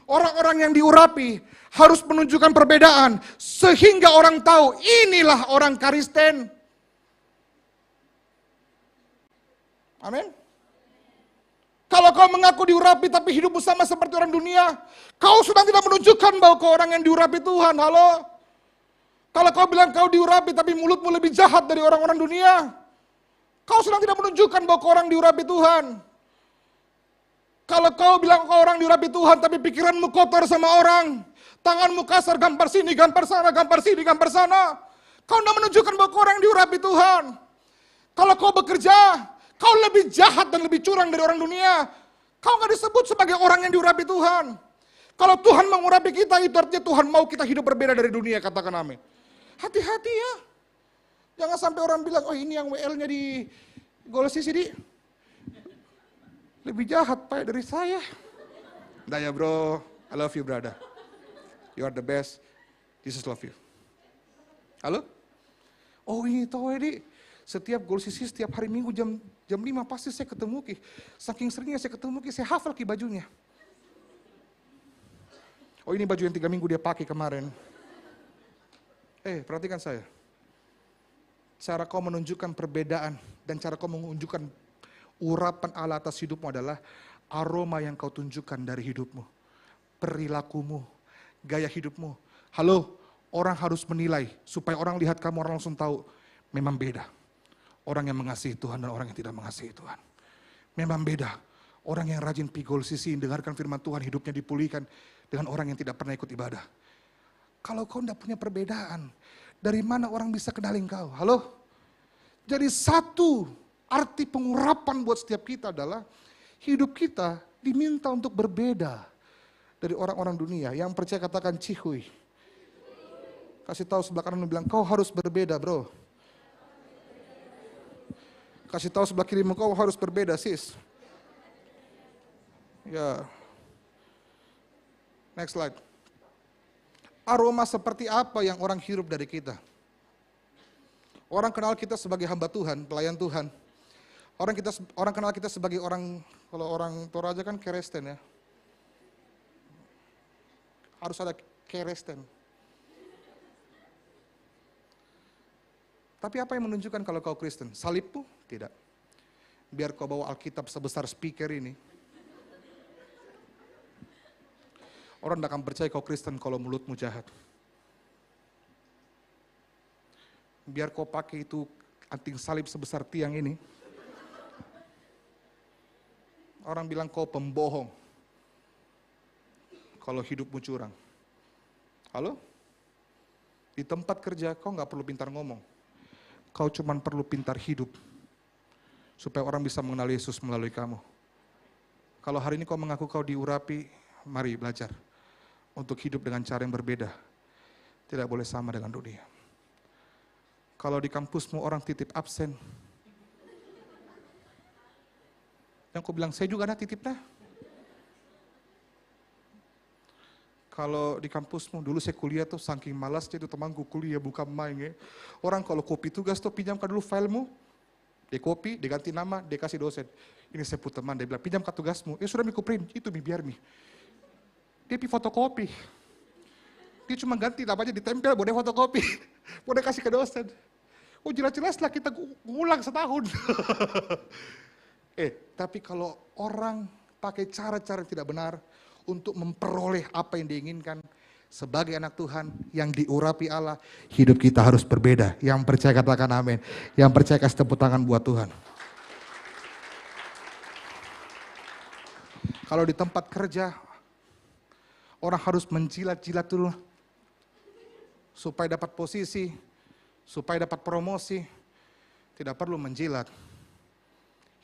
orang-orang yang diurapi harus menunjukkan perbedaan. Sehingga orang tahu, inilah orang Kristen. Amin. Kalau kau mengaku diurapi tapi hidupmu sama seperti orang dunia, kau sudah tidak menunjukkan bahwa kau orang yang diurapi Tuhan. Halo. Kalau kau bilang kau diurapi tapi mulutmu lebih jahat dari orang-orang dunia, kau sedang tidak menunjukkan bahwa kau orang diurapi Tuhan. Kalau kau bilang kau orang diurapi Tuhan tapi pikiranmu kotor sama orang, tanganmu kasar, gampar sini, gampar sana, gampar sini, gampar sana, kau tidak menunjukkan bahwa kau orang diurapi Tuhan. Kalau kau bekerja, kau lebih jahat dan lebih curang dari orang dunia. Kau nggak disebut sebagai orang yang diurapi Tuhan. Kalau Tuhan mengurapi kita, itu artinya Tuhan mau kita hidup berbeda dari dunia, katakan amin. Hati-hati ya. Jangan sampai orang bilang, oh ini yang WL-nya di Gol CCD. Lebih jahat Pak dari saya. Nah ya bro, I love you brother. You are the best, Jesus love you. Halo? Oh ini tahu ya, setiap Gol CCD setiap hari Minggu jam 5 pasti saya ketemu Ki. Saking seringnya saya ketemu Ki, saya hafal Ki bajunya. Oh ini baju yang 3 minggu dia pakai kemarin. Perhatikan saya. Cara kau menunjukkan perbedaan dan cara kau menunjukkan urapan Allah atas hidupmu adalah aroma yang kau tunjukkan dari hidupmu. Perilakumu, gaya hidupmu. Halo, orang harus menilai supaya orang lihat kamu, orang langsung tahu memang beda. Orang yang mengasihi Tuhan dan orang yang tidak mengasihi Tuhan. Memang beda. Orang yang rajin pigol sisi, dengarkan firman Tuhan, hidupnya dipulihkan dengan orang yang tidak pernah ikut ibadah. Kalau kau tidak punya perbedaan, dari mana orang bisa kenalin kau? Halo? Jadi satu arti pengurapan buat setiap kita adalah hidup kita diminta untuk berbeda dari orang-orang dunia. Yang percaya katakan cihuy. Kasih tahu sebelah kanan bilang, kau harus berbeda bro. Kasih tahu sebelah kirimu, kau harus berbeda sis. Ya. Next slide. Aroma seperti apa yang orang hirup dari kita? Orang kenal kita sebagai hamba Tuhan, pelayan Tuhan. Orang kenal kita sebagai orang, kalau orang Toraja kan keresten ya. Harus ada keresten. Tapi apa yang menunjukkan kalau kau Kristen? Salibmu? Tidak. Biar kau bawa Alkitab sebesar speaker ini. Orang tidak akan percaya kau Kristen kalau mulutmu jahat. Biar kau pakai itu anting salib sebesar tiang ini. Orang bilang kau pembohong. Kalau hidupmu curang. Halo? Di tempat kerja kau nggak perlu pintar ngomong. Kau cuma perlu pintar hidup. Supaya orang bisa mengenal Yesus melalui kamu. Kalau hari ini kau mengaku kau diurapi, mari belajar. Untuk hidup dengan cara yang berbeda. Tidak boleh sama dengan dunia. Kalau di kampusmu orang titip absen. Yang kau bilang, saya juga ada titip dah. Kalau di kampusmu, dulu saya kuliah tuh saking malasnya itu temanku kuliah bukan main ya. Orang kalau copy tugas tuh pinjamkan dulu filemu. Dia copy, dia ganti nama, dia kasih dosen. Ini saya put teman, dia bilang pinjamkan tugasmu. Sudah mi print, itu mi biar mi. Dia pi fotokopi. Dia cuma ganti namanya ditempel, boleh fotokopi. Boleh kasih ke dosen. Oh jelas-jelas lah kita ngulang setahun. Tapi kalau orang pakai cara-cara yang tidak benar untuk memperoleh apa yang diinginkan sebagai anak Tuhan yang diurapi Allah, hidup kita harus berbeda. Yang percaya katakan amin. Yang percaya kasih tepuk tangan buat Tuhan. Kalau di tempat kerja, orang harus menjilat-jilat dulu supaya dapat posisi, supaya dapat promosi. Tidak perlu menjilat.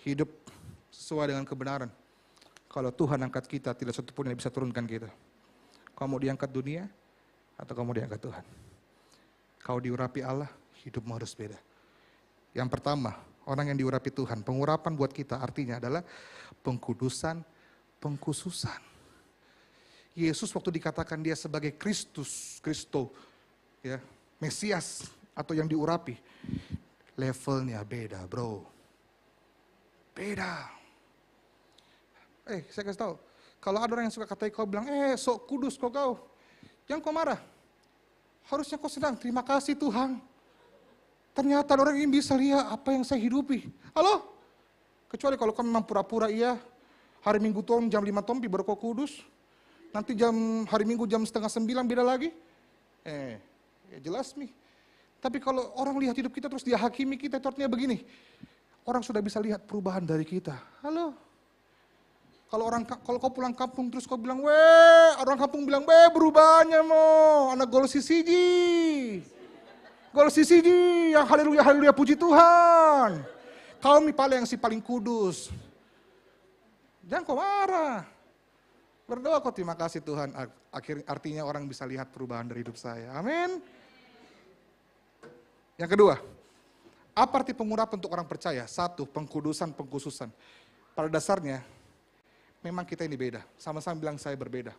Hidup sesuai dengan kebenaran. Kalau Tuhan angkat kita, tidak satu pun yang bisa turunkan kita. Kau mau diangkat dunia, atau kau mau diangkat Tuhan? Kau diurapi Allah, hidupmu harus beda. Yang pertama, orang yang diurapi Tuhan, pengurapan buat kita artinya adalah pengkudusan, pengkhususan. Yesus waktu dikatakan dia sebagai Kristo, ya, Mesias atau yang diurapi, levelnya beda, bro. Beda. Saya kasih tahu, kalau ada orang yang suka katai kau bilang, sok kudus kau, jangan kau marah. Harusnya kau senang, terima kasih Tuhan. Ternyata orang ini bisa lihat apa yang saya hidupi. Halo? Kecuali kalau kau memang pura-pura iya, hari Minggu tuh jam 5 tompi baru kau kudus. Nanti hari Minggu jam 8:30 beda lagi. Ya jelas nih. Tapi kalau orang lihat hidup kita terus dia hakimi kita, itu artinya begini. Orang sudah bisa lihat perubahan dari kita. Halo? Kalau kau pulang kampung terus kau bilang, orang kampung bilang, berubahnya mo, anak gol sisiji. Gol sisiji, yang haleluya, haleluya, puji Tuhan. Kau yang si paling kudus. Jangan kau marah. Berdoa kau, terima kasih Tuhan. Artinya orang bisa lihat perubahan dari hidup saya. Amin. Yang kedua, apa arti pengurapan untuk orang percaya? Satu, pengkudusan, pengkhususan. Pada dasarnya, memang kita ini beda. Sama-sama bilang saya berbeda.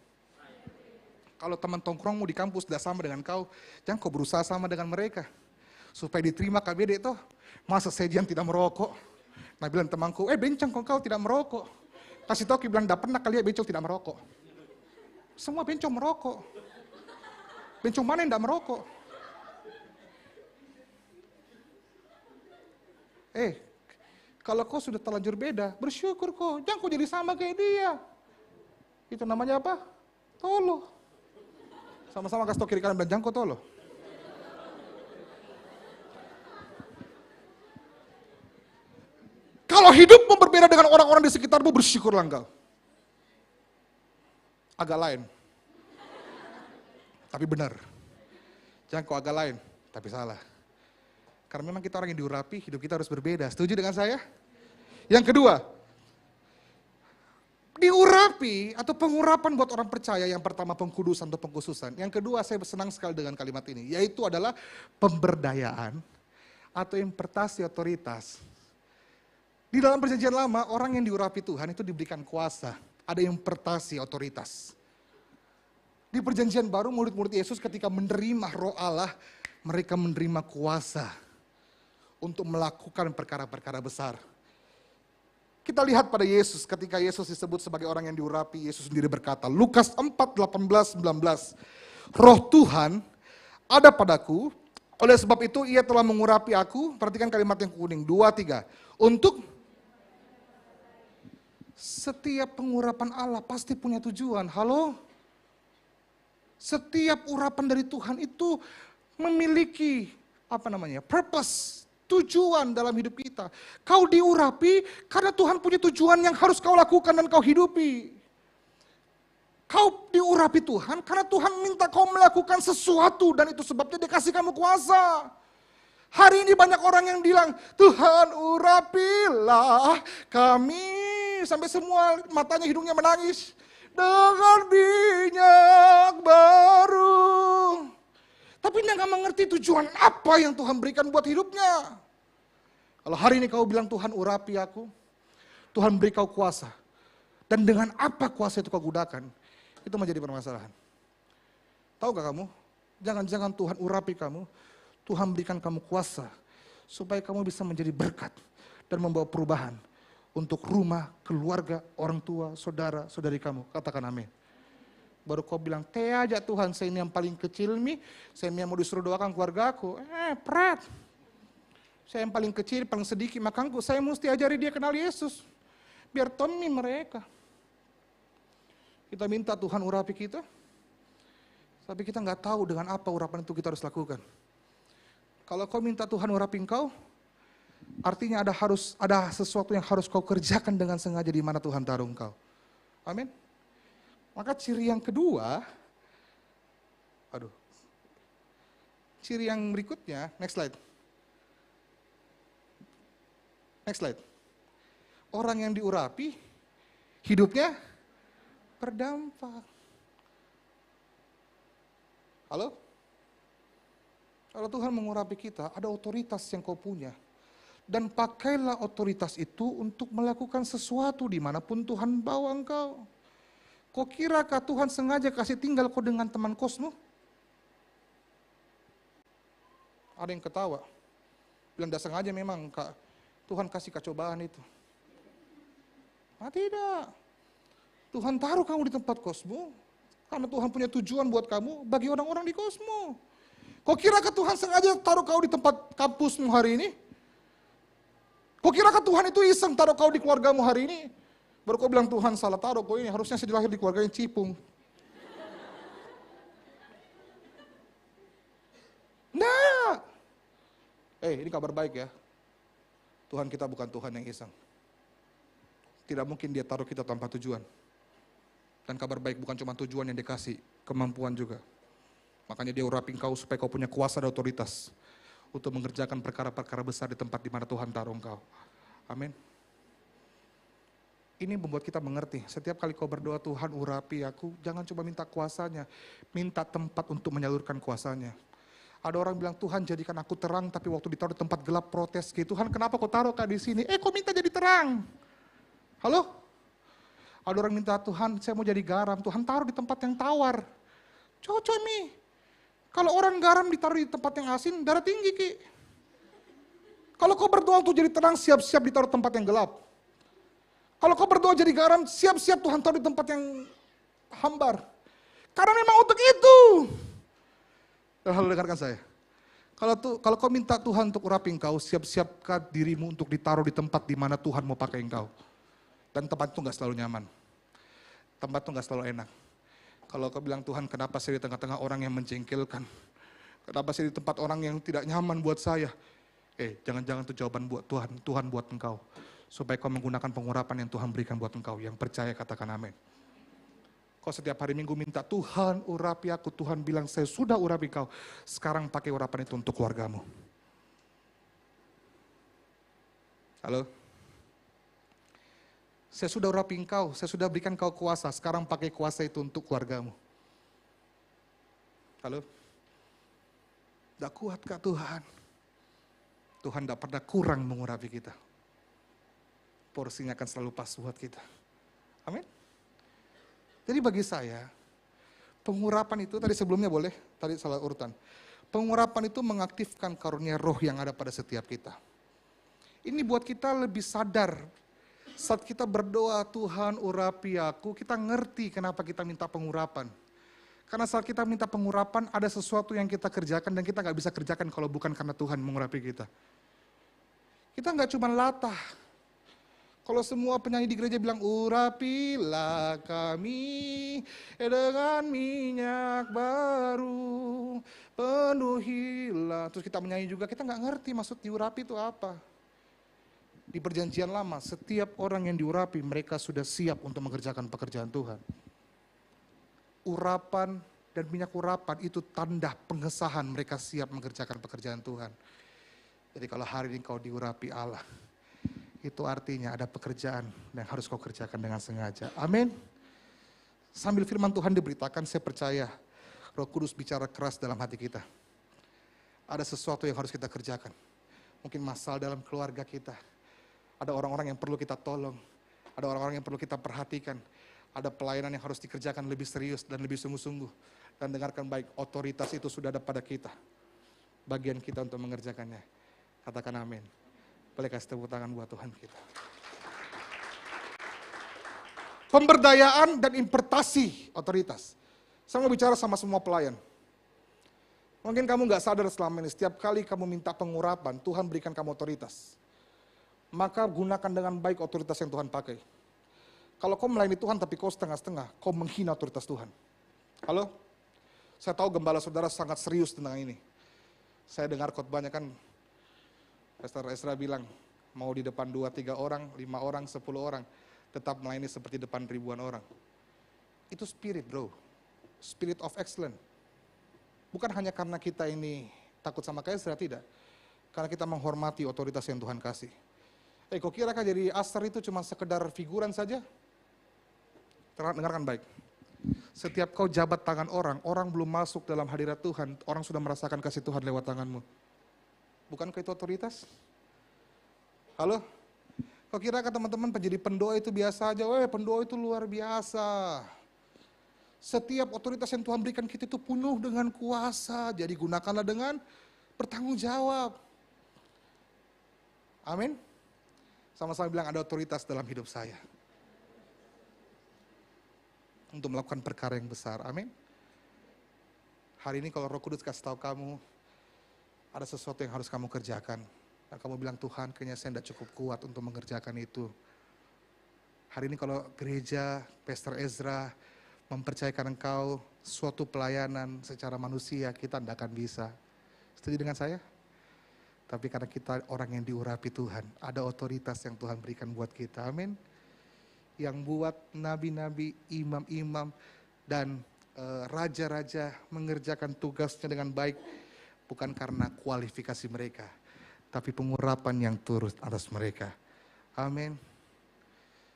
Kalau teman tongkrongmu di kampus tidak sama dengan kau, jangan kau berusaha sama dengan mereka. Supaya diterima KBD toh. Masa sejian tidak merokok. Nah bilang temanku, bencang kau tidak merokok. Kasih tahu bilang, tidak pernah kalian bencong tidak merokok. Semua bencong merokok. Bencong mana yang tidak merokok? Kalau kau sudah terlanjur beda, bersyukur kau. Jangan kau jadi sama kayak dia. Itu namanya apa? Tolo. Sama-sama kasih tau kiri kanan, bilang jangkau tau loh. Kalau hidupmu berbeda dengan orang-orang di sekitarmu, bersyukurlah engkau. Agak lain. Tapi benar. Jangan kau agak lain, tapi salah. Karena memang kita orang yang diurapi, hidup kita harus berbeda. Setuju dengan saya? Yang kedua, diurapi atau pengurapan buat orang percaya, yang pertama pengkudusan atau pengkhususan. Yang kedua, saya senang sekali dengan kalimat ini, yaitu adalah pemberdayaan atau impartasi otoritas. Di dalam perjanjian lama, orang yang diurapi Tuhan itu diberikan kuasa. Ada impartasi otoritas. Di perjanjian baru, murid-murid Yesus ketika menerima roh Allah, mereka menerima kuasa untuk melakukan perkara-perkara besar. Kita lihat pada Yesus, ketika Yesus disebut sebagai orang yang diurapi, Yesus sendiri berkata, Lukas 4, 18, 19, Roh Tuhan ada padaku, oleh sebab itu ia telah mengurapi aku, perhatikan kalimat yang kuning, 2, 3, untuk setiap pengurapan Allah pasti punya tujuan. Halo? Setiap urapan dari Tuhan itu memiliki purpose, tujuan dalam hidup kita. Kau diurapi karena Tuhan punya tujuan yang harus kau lakukan dan kau hidupi. Kau diurapi Tuhan karena Tuhan minta kau melakukan sesuatu dan itu sebabnya dia kasih kamu kuasa. Hari ini banyak orang yang bilang, Tuhan urapilah kami. Sampai semua matanya hidungnya menangis. Dengan minyak baru. Tapi dia gak mengerti tujuan apa yang Tuhan berikan buat hidupnya. Kalau hari ini kau bilang Tuhan urapi aku, Tuhan beri kau kuasa. Dan dengan apa kuasa itu kau gunakan, itu menjadi permasalahan. Tahu gak kamu? Jangan-jangan Tuhan urapi kamu, Tuhan berikan kamu kuasa supaya kamu bisa menjadi berkat dan membawa perubahan untuk rumah, keluarga, orang tua, saudara, saudari kamu. Katakan amin. Baru kau bilang, teh aja Tuhan, saya ini yang paling kecil nih, saya yang mau disuruh doakan keluarga aku. Prat. Saya yang paling kecil, paling sedikit, maka saya mesti ajari dia kenal Yesus. Biar Tommy mereka. Kita minta Tuhan urapi kita, tapi kita nggak tahu dengan apa urapan itu kita harus lakukan. Kalau kau minta Tuhan urapi engkau, artinya ada sesuatu yang harus kau kerjakan dengan sengaja di mana Tuhan taruh engkau. Amin. Maka ciri yang kedua, ciri yang berikutnya, next slide. Next slide. Orang yang diurapi, hidupnya berdampak. Halo? Kalau Tuhan mengurapi kita, ada otoritas yang kau punya. Dan pakailah otoritas itu untuk melakukan sesuatu dimanapun Tuhan bawa engkau. Kau kirakah Tuhan sengaja kasih tinggal kau dengan teman kosmu? Ada yang ketawa. Bilang, tidak sengaja memang Kak, Tuhan kasih kecobaan itu. Tidak. Tuhan taruh kamu di tempat kosmu, karena Tuhan punya tujuan buat kamu bagi orang-orang di kosmu. Kau kirakah Tuhan sengaja taruh kau di tempat kampusmu hari ini? Kau kirakah Tuhan itu iseng taruh kau di keluargamu hari ini? Baru kau bilang, Tuhan salah taruh kau ini, harusnya saya dilahir di keluarga yang cipung. Nah, ini kabar baik ya. Tuhan kita bukan Tuhan yang iseng. Tidak mungkin dia taruh kita tanpa tujuan. Dan kabar baik bukan cuma tujuan yang dikasih, kemampuan juga. Makanya dia urapi kau supaya kau punya kuasa dan otoritas untuk mengerjakan perkara-perkara besar di tempat di mana Tuhan taruh engkau. Amin. Ini membuat kita mengerti, setiap kali kau berdoa, Tuhan urapi aku, jangan coba minta kuasanya, minta tempat untuk menyalurkan kuasanya. Ada orang bilang, Tuhan jadikan aku terang, tapi waktu ditaruh di tempat gelap protes gitu. Tuhan kenapa kau taruh Kak di sini? Kau minta jadi terang. Halo? Ada orang minta, Tuhan saya mau jadi garam, Tuhan taruh di tempat yang tawar. Cocok nih. Kalau orang garam ditaruh di tempat yang asin, darah tinggi Ki. Kalau kau berdoa untuk jadi terang, siap-siap ditaruh tempat yang gelap. Kalau kau berdoa jadi garam, siap-siap Tuhan taruh di tempat yang hambar. Karena memang untuk itu. Lalu dengarkan saya. Kalau kau minta Tuhan untuk urapi engkau, siap-siapkan dirimu untuk ditaruh di tempat di mana Tuhan mau pakai engkau. Dan tempat itu gak selalu nyaman. Tempat itu gak selalu enak. Kalau kau bilang, Tuhan kenapa saya di tengah-tengah orang yang menjengkelkan? Kenapa saya di tempat orang yang tidak nyaman buat saya? Jangan-jangan itu jawaban buat Tuhan, Tuhan buat engkau. Supaya kau menggunakan pengurapan yang Tuhan berikan buat engkau. Yang percaya katakan amin. Kau setiap hari Minggu minta, Tuhan urapi aku. Tuhan bilang, saya sudah urapi kau. Sekarang pakai urapan itu untuk keluargamu. Halo? Saya sudah urapi engkau, saya sudah berikan kau kuasa. Sekarang pakai kuasa itu untuk keluargamu. Halo? Tidak kuat kah Tuhan? Tuhan tidak pernah kurang mengurapi kita. Porsinya akan selalu pas buat kita. Amin. Jadi bagi saya, pengurapan itu tadi sebelumnya boleh, tadi salah urutan. Pengurapan itu mengaktifkan karunia roh yang ada pada setiap kita. Ini buat kita lebih sadar. Saat kita berdoa, Tuhan urapi aku, kita ngerti kenapa kita minta pengurapan. Karena saat kita minta pengurapan, ada sesuatu yang kita kerjakan dan kita nggak bisa kerjakan kalau bukan karena Tuhan mengurapi kita. Kita nggak cuma latah. Kalau semua penyanyi di gereja bilang, urapilah kami dengan minyak baru, penuhilah. Terus kita menyanyi juga, kita nggak ngerti maksud diurapi itu apa. Di perjanjian lama, setiap orang yang diurapi, mereka sudah siap untuk mengerjakan pekerjaan Tuhan. Urapan dan minyak urapan itu tanda pengesahan mereka siap mengerjakan pekerjaan Tuhan. Jadi kalau hari ini kau diurapi Allah, itu artinya ada pekerjaan yang harus kau kerjakan dengan sengaja. Amin. Sambil firman Tuhan diberitakan, saya percaya Roh Kudus bicara keras dalam hati kita. Ada sesuatu yang harus kita kerjakan. Mungkin masalah dalam keluarga kita. Ada orang-orang yang perlu kita tolong. Ada orang-orang yang perlu kita perhatikan. Ada pelayanan yang harus dikerjakan lebih serius dan lebih sungguh-sungguh. Dan dengarkan baik, otoritas itu sudah ada pada kita. Bagian kita untuk mengerjakannya. Katakan amin. Boleh kasih tepuk tangan buat Tuhan kita. Pemberdayaan dan impartasi otoritas. Saya mau bicara sama semua pelayan. Mungkin kamu gak sadar selama ini, setiap kali kamu minta pengurapan, Tuhan berikan kamu otoritas. Maka gunakan dengan baik otoritas yang Tuhan pakai. Kalau kau melayani Tuhan tapi kau setengah-setengah, kau menghina otoritas Tuhan. Halo? Saya tahu gembala saudara sangat serius tentang ini. Saya dengar khotbahnya kan, Pastor Ezra bilang, mau di depan 2-3 orang, 5 orang, 10 orang, tetap melayani seperti depan ribuan orang. Itu spirit bro, spirit of excellence. Bukan hanya karena kita ini takut sama Kaisar, tidak. Karena kita menghormati otoritas yang Tuhan kasih. Kau kira kan jadi asar itu cuma sekedar figuran saja? Dengarkan baik. Setiap kau jabat tangan orang, orang belum masuk dalam hadirat Tuhan, orang sudah merasakan kasih Tuhan lewat tanganmu. Bukankah itu otoritas? Halo? Kau kira kan teman-teman menjadi pendoa itu biasa aja? Pendoa itu luar biasa. Setiap otoritas yang Tuhan berikan kita itu penuh dengan kuasa. Jadi gunakanlah dengan bertanggung jawab. Amin. Sama-sama bilang ada otoritas dalam hidup saya. Untuk melakukan perkara yang besar. Amin. Hari ini kalau Roh Kudus kasih tahu kamu, ada sesuatu yang harus kamu kerjakan. Dan kamu bilang, Tuhan kayaknya saya tidak cukup kuat untuk mengerjakan itu. Hari ini kalau gereja, Pastor Ezra, mempercayakan engkau suatu pelayanan secara manusia, kita tidak akan bisa. Setuju dengan saya? Tapi karena kita orang yang diurapi Tuhan, ada otoritas yang Tuhan berikan buat kita, amin. Yang buat nabi-nabi, imam-imam, dan raja-raja mengerjakan tugasnya dengan baik, bukan karena kualifikasi mereka, tapi pengurapan yang turut atas mereka. Amin.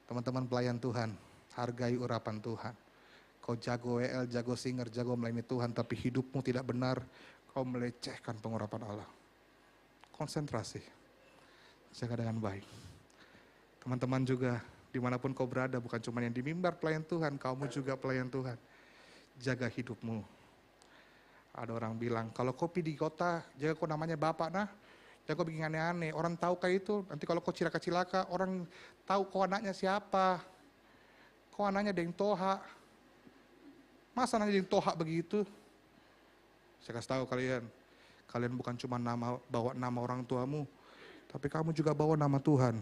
Teman-teman pelayan Tuhan, hargai urapan Tuhan. Kau jago WL, jago singer, jago melayani Tuhan, tapi hidupmu tidak benar, kau melecehkan pengurapan Allah. Konsentrasi, jaga dengan baik. Teman-teman juga, dimanapun kau berada, bukan cuma yang di mimbar pelayan Tuhan, kamu juga pelayan Tuhan. Jaga hidupmu. Ada orang bilang, kalau kopi di kota, jaga kau namanya bapak nah, jaga kau bikin aneh-aneh. Orang tahu kayak itu, nanti kalau kau cilaka-cilaka, orang tahu kau anaknya siapa. Kau anaknya Deng Toha. Masa anaknya Deng Toha begitu? Saya kasih tahu kalian, kalian bukan cuma bawa nama orang tuamu, tapi kamu juga bawa nama Tuhan.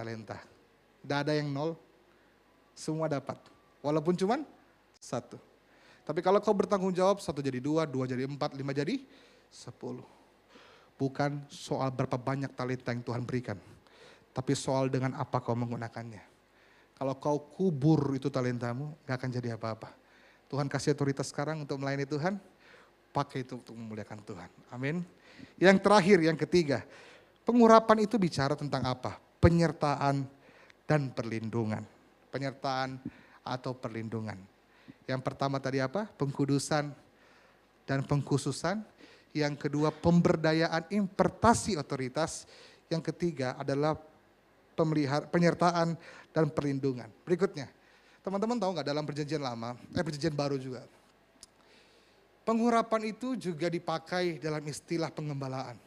talenta. Tidak ada yang nol, semua dapat. Walaupun cuman satu. Tapi kalau kau bertanggung jawab, 1 jadi 2, 2 jadi 4, 5 jadi 10. Bukan soal berapa banyak talenta yang Tuhan berikan, tapi soal dengan apa kau menggunakannya. Kalau kau kubur itu talentamu, gak akan jadi apa-apa. Tuhan kasih otoritas sekarang untuk melayani Tuhan, pakai itu untuk memuliakan Tuhan. Amin. Yang terakhir, yang ketiga, pengurapan itu bicara tentang apa? Penyertaan dan perlindungan. Penyertaan atau perlindungan. Yang pertama tadi apa? Pengkudusan dan pengkhususan. Yang kedua, pemberdayaan, impartasi otoritas. Yang ketiga adalah penyertaan dan perlindungan. Berikutnya, teman-teman tahu nggak dalam perjanjian lama, perjanjian baru juga, pengurapan itu juga dipakai dalam istilah pengembalaan.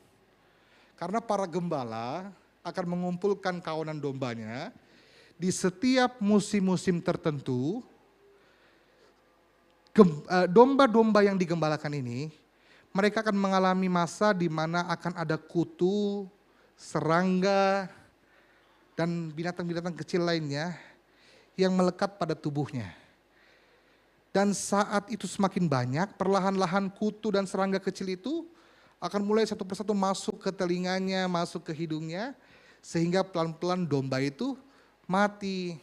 Karena para gembala akan mengumpulkan kawanan dombanya di setiap musim-musim tertentu. Domba-domba yang digembalakan ini, mereka akan mengalami masa di mana akan ada kutu, serangga, dan binatang-binatang kecil lainnya yang melekat pada tubuhnya. Dan saat itu semakin banyak, perlahan-lahan kutu dan serangga kecil itu akan mulai satu persatu masuk ke telinganya, masuk ke hidungnya, sehingga pelan-pelan domba itu mati.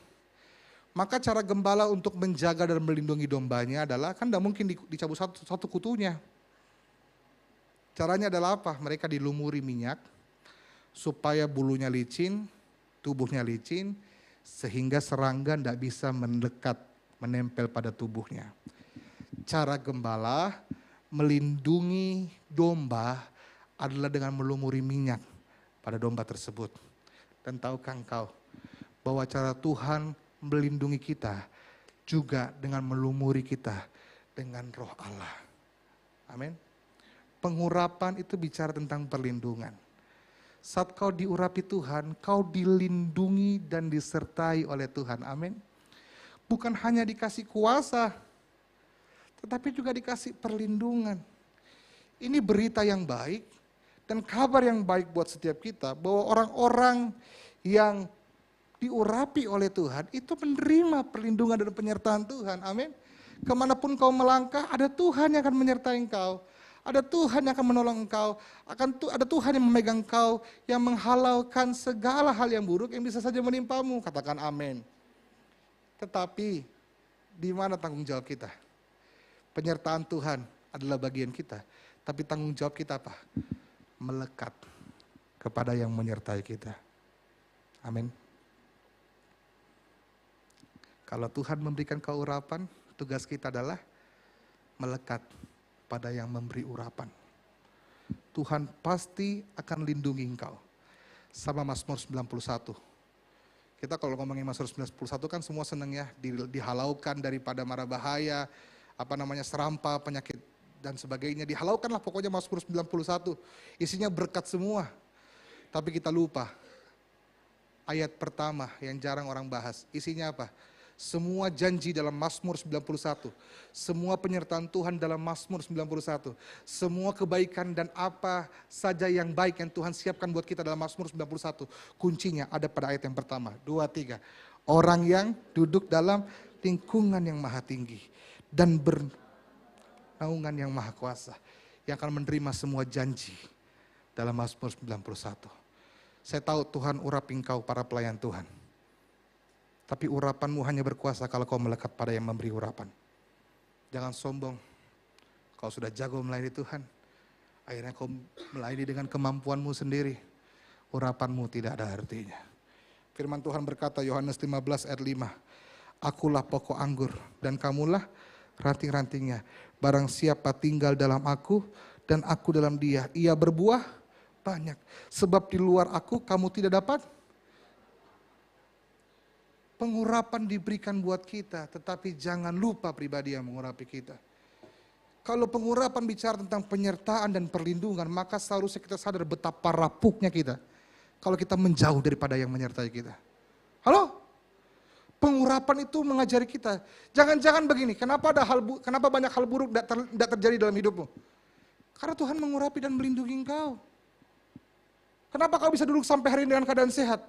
Maka cara gembala untuk menjaga dan melindungi dombanya adalah, kan tidak mungkin dicabut satu kutunya. Caranya adalah apa? Mereka dilumuri minyak, supaya bulunya licin, tubuhnya licin, sehingga serangga tidak bisa mendekat, menempel pada tubuhnya. Cara gembala melindungi domba adalah dengan melumuri minyak pada domba tersebut. Dan tahukah engkau bahwa cara Tuhan melindungi kita juga dengan melumuri kita dengan Roh Allah. Amin. Pengurapan itu bicara tentang perlindungan. Saat kau diurapi Tuhan, kau dilindungi dan disertai oleh Tuhan. Amin. Bukan hanya dikasih kuasa, tetapi juga dikasih perlindungan. Ini berita yang baik dan kabar yang baik buat setiap kita, bahwa orang-orang yang diurapi oleh Tuhan itu menerima perlindungan dan penyertaan Tuhan. Amin. Kemanapun kau melangkah, ada Tuhan yang akan menyertai engkau. Ada Tuhan yang akan menolong engkau, ada Tuhan yang memegang engkau, yang menghalaukan segala hal yang buruk yang bisa saja menimpamu. Katakan amin. Tetapi di mana tanggung jawab kita? Penyertaan Tuhan adalah bagian kita, tapi tanggung jawab kita apa? Melekat kepada yang menyertai kita. Amin. Kalau Tuhan memberikan kau urapan, tugas kita adalah melekat pada yang memberi urapan. Tuhan pasti akan lindungi engkau. Sama Mazmur 91. Kita kalau ngomongin Mazmur 91 kan semua senang ya, dihalaukan daripada mara bahaya, serampa, penyakit dan sebagainya. Dihalaukan lah pokoknya Mazmur 91. Isinya berkat semua. Tapi kita lupa ayat pertama yang jarang orang bahas. Isinya apa? Semua janji dalam Mazmur 91, semua penyertaan Tuhan dalam Mazmur 91, semua kebaikan dan apa saja yang baik yang Tuhan siapkan buat kita dalam Mazmur 91, kuncinya ada pada ayat yang pertama, 2, 3. Orang yang duduk dalam lingkungan yang maha tinggi dan bernaungan yang maha kuasa, yang akan menerima semua janji dalam Mazmur 91. Saya tahu Tuhan urapi engkau para pelayan Tuhan. Tapi urapanmu hanya berkuasa kalau kau melekat pada yang memberi urapan. Jangan sombong. Kau sudah jago melayani Tuhan. Akhirnya kau melayani dengan kemampuanmu sendiri. Urapanmu tidak ada artinya. Firman Tuhan berkata, Yohanes 15 ayat 5. Akulah pokok anggur dan kamulah ranting-rantingnya. Barang siapa tinggal dalam aku dan aku dalam dia, ia berbuah banyak. Sebab di luar aku kamu tidak dapat. Pengurapan diberikan buat kita, tetapi jangan lupa pribadi yang mengurapi kita. Kalau pengurapan bicara tentang penyertaan dan perlindungan, maka seharusnya kita sadar betapa rapuhnya kita kalau kita menjauh daripada yang menyertai kita. Halo? Pengurapan itu mengajari kita. Jangan-jangan begini, kenapa banyak hal buruk tidak terjadi dalam hidupmu? Karena Tuhan mengurapi dan melindungi engkau. Kenapa kau bisa duduk sampai hari ini dengan keadaan sehat?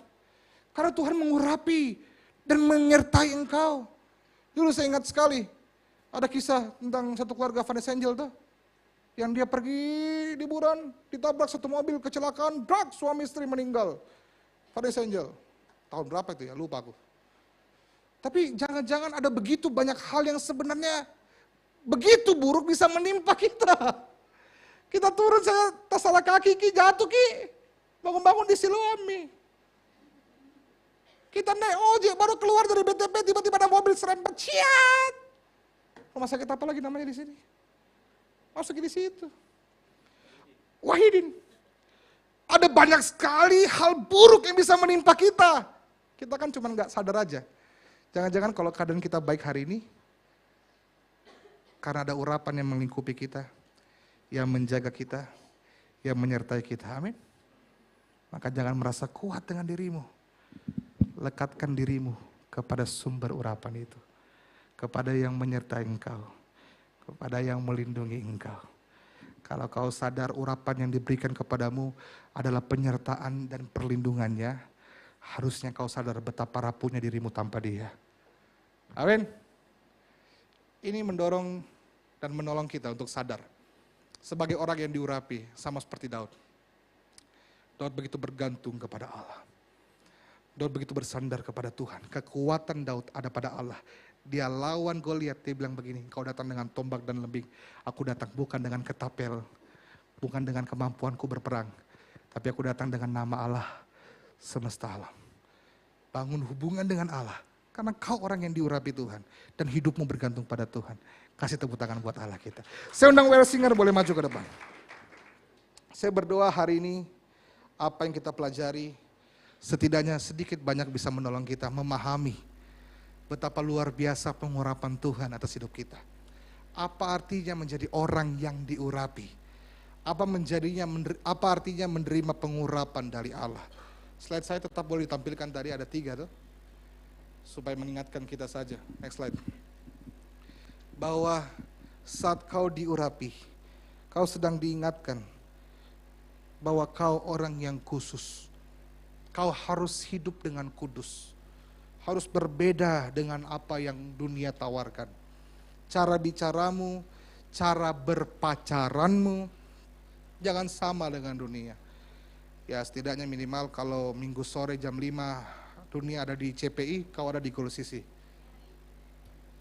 Karena Tuhan mengurapi dan menyertai engkau. Dulu saya ingat sekali, ada kisah tentang satu keluarga Vanessa Angel tuh. Yang dia pergi liburan, ditabrak satu mobil, kecelakaan, brak, suami istri meninggal. Vanessa Angel, tahun berapa itu ya, lupa aku. Tapi jangan-jangan ada begitu banyak hal yang sebenarnya begitu buruk bisa menimpa kita. Kita turun, saya tersalah kaki, Ki, jatuh Ki. Bangun-bangun di Siloami. Kita naik ojek, baru keluar dari BTP, tiba-tiba ada mobil serempet, ciat. Rumah sakit apa lagi namanya di sini? Masuk di situ. Wahidin. Ada banyak sekali hal buruk yang bisa menimpa kita. Kita kan cuma nggak sadar aja. Jangan-jangan kalau keadaan kita baik hari ini, karena ada urapan yang melingkupi kita, yang menjaga kita, yang menyertai kita. Amin. Maka jangan merasa kuat dengan dirimu. Lekatkan dirimu kepada sumber urapan itu. Kepada yang menyertai engkau. Kepada yang melindungi engkau. Kalau kau sadar urapan yang diberikan kepadamu adalah penyertaan dan perlindungannya, harusnya kau sadar betapa rapuhnya dirimu tanpa dia. Amin. Ini mendorong dan menolong kita untuk sadar. Sebagai orang yang diurapi, sama seperti Daud. Daud begitu bergantung kepada Allah. Daud begitu bersandar kepada Tuhan. Kekuatan Daud ada pada Allah. Dia lawan Goliat, dia bilang begini, kau datang dengan tombak dan lembing. Aku datang bukan dengan ketapel, bukan dengan kemampuanku berperang. Tapi aku datang dengan nama Allah semesta alam. Bangun hubungan dengan Allah. Karena kau orang yang diurapi Tuhan. Dan hidupmu bergantung pada Tuhan. Kasih tepuk tangan buat Allah kita. Saya undang WL Singer boleh maju ke depan. Saya berdoa hari ini, apa yang kita pelajari, setidaknya sedikit banyak bisa menolong kita memahami betapa luar biasa pengurapan Tuhan atas hidup kita. Apa artinya menjadi orang yang diurapi? Apa artinya menerima pengurapan dari Allah? Slide saya tetap boleh ditampilkan, tadi ada 3 tuh. Supaya mengingatkan kita saja. Next slide. Bahwa saat kau diurapi, kau sedang diingatkan bahwa kau orang yang khusus. Kau harus hidup dengan kudus. Harus berbeda dengan apa yang dunia tawarkan. Cara bicaramu, cara berpacaranmu, jangan sama dengan dunia. Ya setidaknya minimal kalau minggu sore jam 5 dunia ada di CPI, kau ada di Golsisi.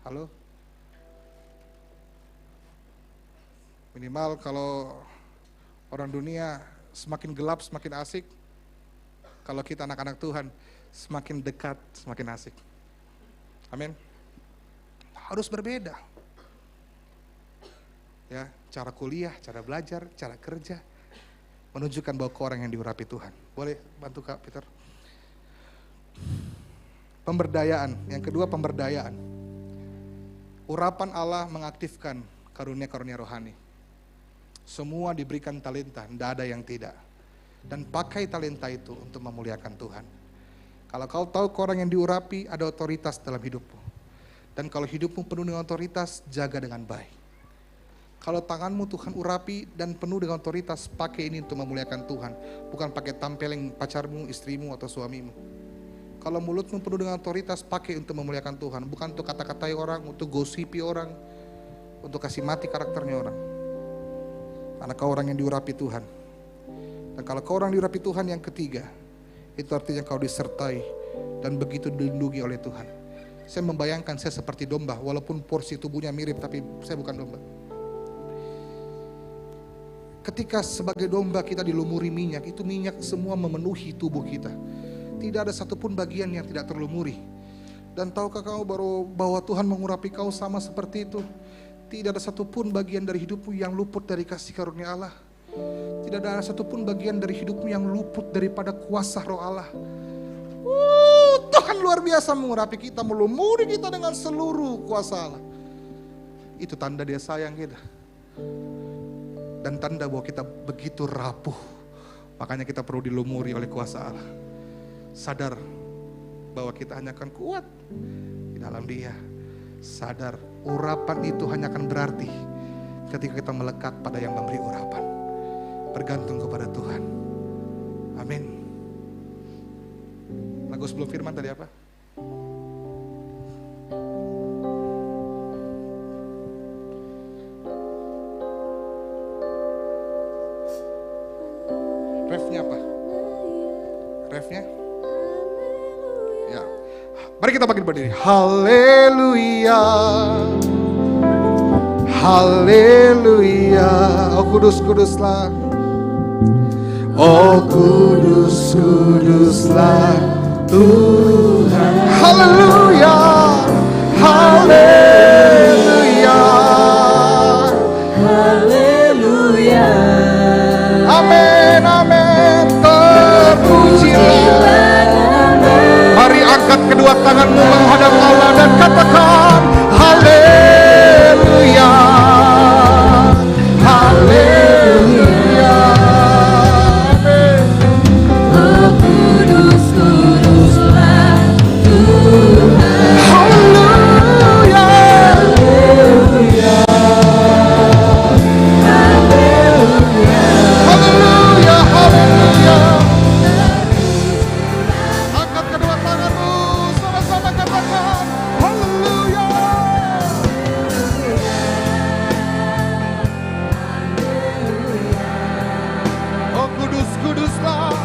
Halo? Minimal kalau orang dunia semakin gelap semakin asik. Kalau kita anak-anak Tuhan semakin dekat semakin asik. Amin. Harus berbeda. Ya, cara kuliah, cara belajar, cara kerja menunjukkan bahwa kau orang yang diurapi Tuhan. Boleh bantu Kak Peter? Pemberdayaan. Yang kedua pemberdayaan. Urapan Allah mengaktifkan karunia-karunia rohani. Semua diberikan talenta, tidak ada yang tidak. Dan pakai talenta itu untuk memuliakan Tuhan. Kalau kau tahu kau orang yang diurapi, ada otoritas dalam hidupmu. Dan kalau hidupmu penuh dengan otoritas, jaga dengan baik. Kalau tanganmu Tuhan urapi dan penuh dengan otoritas, pakai ini untuk memuliakan Tuhan. Bukan pakai tampeleng pacarmu, istrimu, atau suamimu. Kalau mulutmu penuh dengan otoritas, pakai untuk memuliakan Tuhan. Bukan untuk kata-katai orang, untuk gosipi orang, untuk kasih mati karakternya orang. Karena kau orang yang diurapi Tuhan. Dan kalau kau orang diurapi Tuhan, yang ketiga, itu artinya kau disertai dan begitu dilindungi oleh Tuhan. Saya membayangkan saya seperti domba, walaupun porsi tubuhnya mirip, tapi saya bukan domba. Ketika sebagai domba kita dilumuri minyak, itu minyak semua memenuhi tubuh kita. Tidak ada satupun bagian yang tidak terlumuri. Dan tahukah kau bahwa Tuhan mengurapi kau sama seperti itu? Tidak ada satupun bagian dari hidupmu yang luput dari kasih karunia Allah. Tidak ada satupun bagian dari hidupmu yang luput daripada kuasa roh Allah. Tuhan luar biasa mengurapi kita, melumuri kita dengan seluruh kuasa Allah. Itu tanda dia sayang kita. Dan tanda bahwa kita begitu rapuh. Makanya kita perlu dilumuri oleh kuasa Allah. Sadar bahwa kita hanya akan kuat di dalam Dia. Sadar urapan itu hanya akan berarti ketika kita melekat pada yang memberi urapan. Bergantung kepada Tuhan. Amin. Lagu Lagu sebelum firman tadi apa? Refnya apa? Refnya? Ya. Mari kita bangkit berdiri. Haleluya. Haleluya. Oh kudus kuduslah. Oh kudus kuduslah Tuhan. Haleluya. Haleluya. Haleluya. Amin, amin, terpujilah. Mari angkat kedua tanganmu menghadap Allah dan katakan haleluya, haleluya. Amin. Oh kudus kuduslah Tuhan. Haleluya. Haleluya, haleluya. Angkat kedua tanganmu, sama-sama katakan haleluya. Oh kudus kuduslah.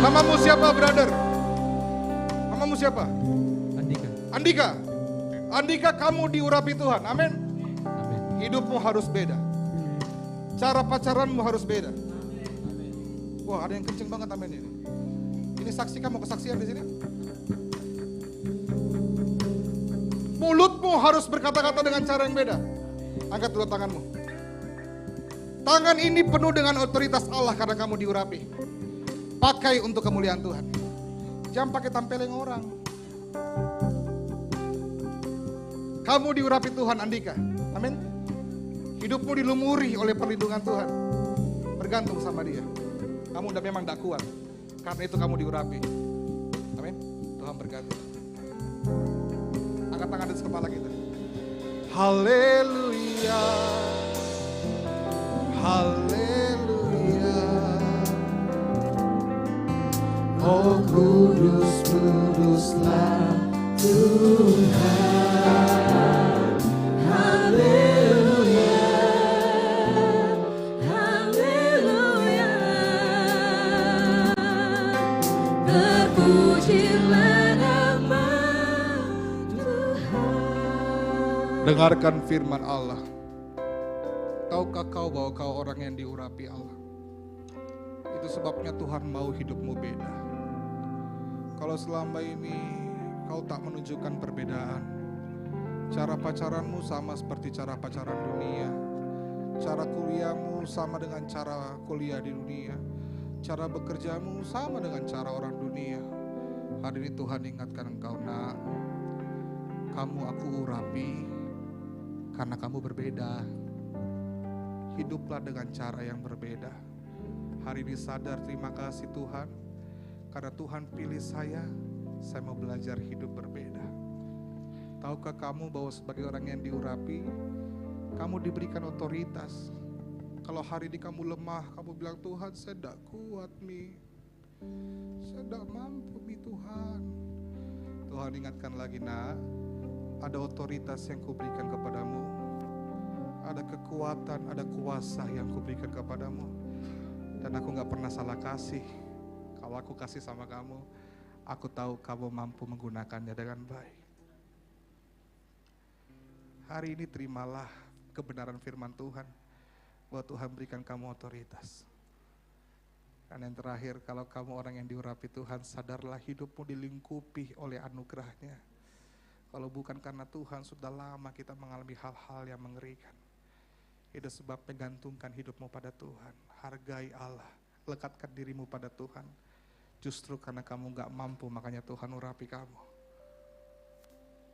Namamu siapa, brother? Namamu siapa? Andika. Andika. Andika, kamu diurapi Tuhan. Amin. Amin. Hidupmu harus beda. Cara pacaranmu harus beda. Wah, ada yang kenceng banget amin ini. Ini saksi, kamu kesaksian di sini. Mulutmu harus berkata-kata dengan cara yang beda. Angkat dua tanganmu. Tangan ini penuh dengan otoritas Allah karena kamu diurapi. Pakai untuk kemuliaan Tuhan. Jangan pakai tampeleng orang. Kamu diurapi Tuhan, Andika. Amin. Hidupmu dilumuri oleh perlindungan Tuhan. Bergantung sama Dia. Kamu udah memang tidak kuat. Karena itu kamu diurapi. Amin. Tuhan bergantung. Angkat tangan di atas kepala kita. Haleluya. Haleluya. Oh kudus kuduslah Tuhan. Haleluya. Haleluya. Terpujilah nama Tuhan. Dengarkan firman Allah. Tahukah kau bahwa kau orang yang diurapi Allah? Itu sebabnya Tuhan mau hidupmu beda. Kalau selama ini kau tak menunjukkan perbedaan, cara pacaranmu sama seperti cara pacaran dunia, cara kuliahmu sama dengan cara kuliah di dunia, cara bekerjamu sama dengan cara orang dunia. Hari ini Tuhan ingatkan engkau, nak, kamu aku urapi karena kamu berbeda. Hiduplah dengan cara yang berbeda. Hari ini sadar, terima kasih Tuhan, karena Tuhan pilih saya mau belajar hidup berbeda. Tahukah kamu bahwa sebagai orang yang diurapi, kamu diberikan otoritas. Kalau hari ini kamu lemah, kamu bilang, Tuhan saya tidak kuat Mi, saya tidak mampu Mi Tuhan. Tuhan ingatkan lagi, nak, ada otoritas yang kuberikan kepadamu. Ada kekuatan, ada kuasa yang kuberikan kepadamu. Dan aku gak pernah salah kasih. Kalau aku kasih sama kamu, aku tahu kamu mampu menggunakannya dengan baik. Hari ini terimalah kebenaran firman Tuhan, bahwa Tuhan berikan kamu otoritas. Dan yang terakhir, kalau kamu orang yang diurapi Tuhan, sadarlah hidupmu dilingkupi oleh anugerahnya. Kalau bukan karena Tuhan, sudah lama kita mengalami hal-hal yang mengerikan. Itu sebab menggantungkan hidupmu pada Tuhan. Hargai Allah, lekatkan dirimu pada Tuhan. Justru karena kamu gak mampu, makanya Tuhan urapi kamu.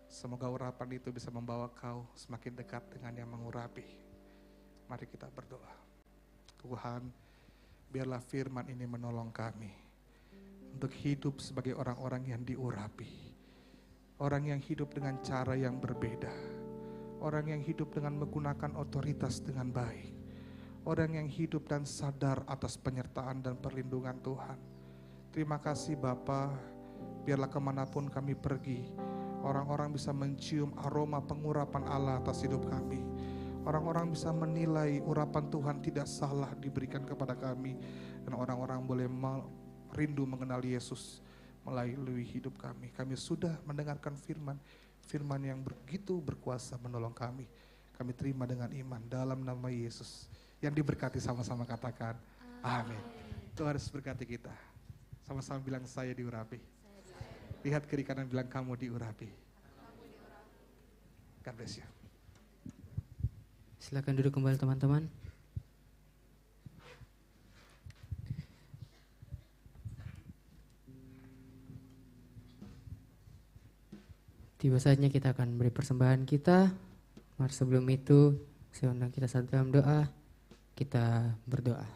Semoga urapan itu bisa membawa kau semakin dekat dengan yang mengurapi. Mari kita berdoa. Tuhan, biarlah firman ini menolong kami untuk hidup sebagai orang-orang yang diurapi, orang yang hidup dengan cara yang berbeda, orang yang hidup dengan menggunakan otoritas dengan baik, orang yang hidup dan sadar atas penyertaan dan perlindungan Tuhan. Terima kasih Bapa, biarlah kemanapun kami pergi, orang-orang bisa mencium aroma pengurapan Allah atas hidup kami. Orang-orang bisa menilai urapan Tuhan tidak salah diberikan kepada kami. Dan orang-orang boleh rindu mengenal Yesus melalui hidup kami. Kami sudah mendengarkan firman yang begitu berkuasa menolong kami. Kami terima dengan iman dalam nama Yesus. Yang diberkati sama-sama katakan amin. Tuhan harus berkati kita. Sama-sama bilang saya diurapi. Lihat kiri kanan bilang kamu diurapi. God bless you. Silakan duduk kembali teman-teman. Tiba saatnya kita akan beri persembahan kita. Mari sebelum itu saya undang kita saat dalam doa. Kita berdoa.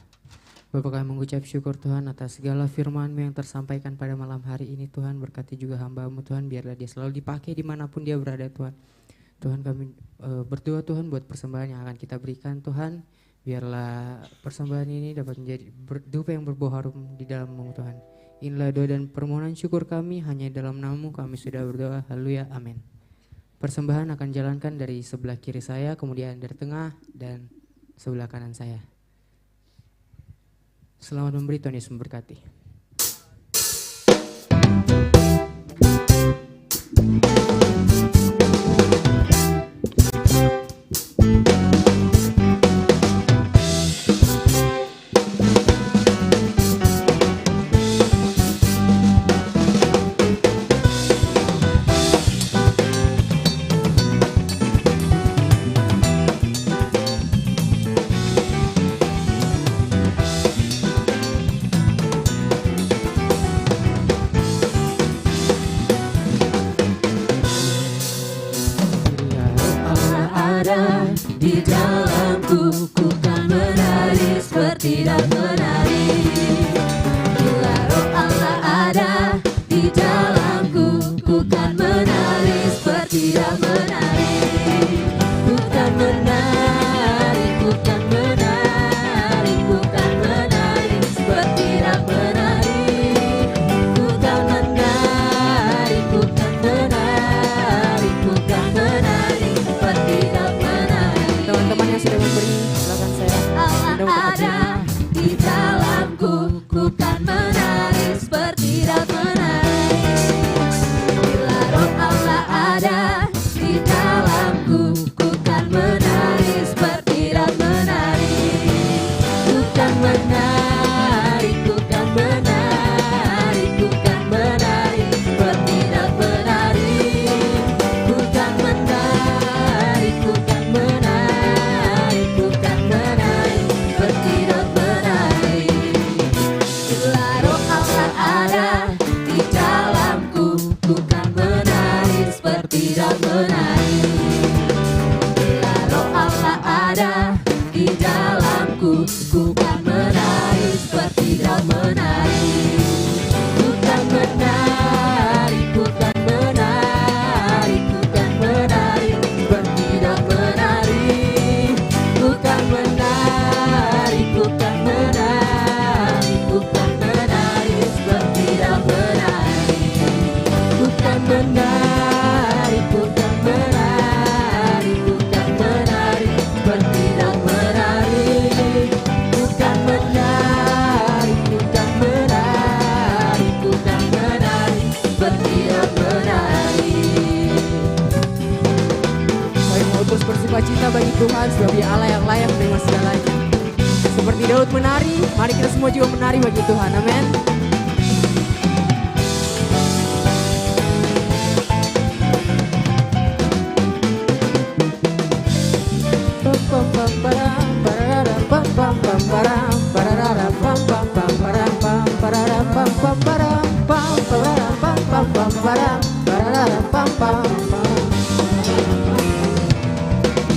Bapa, kami mengucap syukur Tuhan atas segala firman-Mu yang tersampaikan pada malam hari ini Tuhan. Berkati juga hamba-Mu Tuhan, biarlah dia selalu dipakai dimanapun dia berada Tuhan. Tuhan, kami berdoa Tuhan buat persembahan yang akan kita berikan Tuhan. Biarlah persembahan ini dapat menjadi dupa yang berbau harum di dalam-Mu Tuhan. Inilah doa dan permohonan syukur kami, hanya dalam nama-Mu kami sudah berdoa. Haleluya, amin. Persembahan akan jalankan dari sebelah kiri saya, kemudian dari tengah dan sebelah kanan saya. Selamat memberi, Tuhan Yesus memberkati. Di dalamku ku kan menari seperti dan menari. Bila roh Allah ada di dalamku, ku kan menari seperti dan menari. Ku kan menari, ku kan menari, ku kan menari seperti dan menari. Ku kan menari, ku kan menari, ku kan menari seperti dan menari. Teman-teman yang sudah memberi, silakan saya. Allah ada di dalamku, ku kan menari seperti dan menari. Bila roh Allah ada di dalamku, ku kan menari seperti dan menari. Ku kan menari, ku kan menari, ku kan menari seperti dan menari. Ku kan menari, ku kan menari, ku kan menari seperti dan menari. Bila roh Allah ada di dalamku, ku kan menari seperti dan menari. Bila roh Allah ada di dalamku, ku kan menari seperti dan menari. Ku kan menari, ku kan menari, ku kan menari seperti dan menari. Ku kan menari, ku kan menari, ku kan menari seperti dan menari. Ku kan menari, ku kan menari, ku kan menari seperti dan menari. Ku kan menari, ku kan menari, ku kan menari seperti dan menari. Kami mengutus bersukacita bagi Tuhan sebab Dia Allah yang layak menerima segalanya. Seperti Daud menari, mari kita semua juga menari bagi Tuhan. Amin.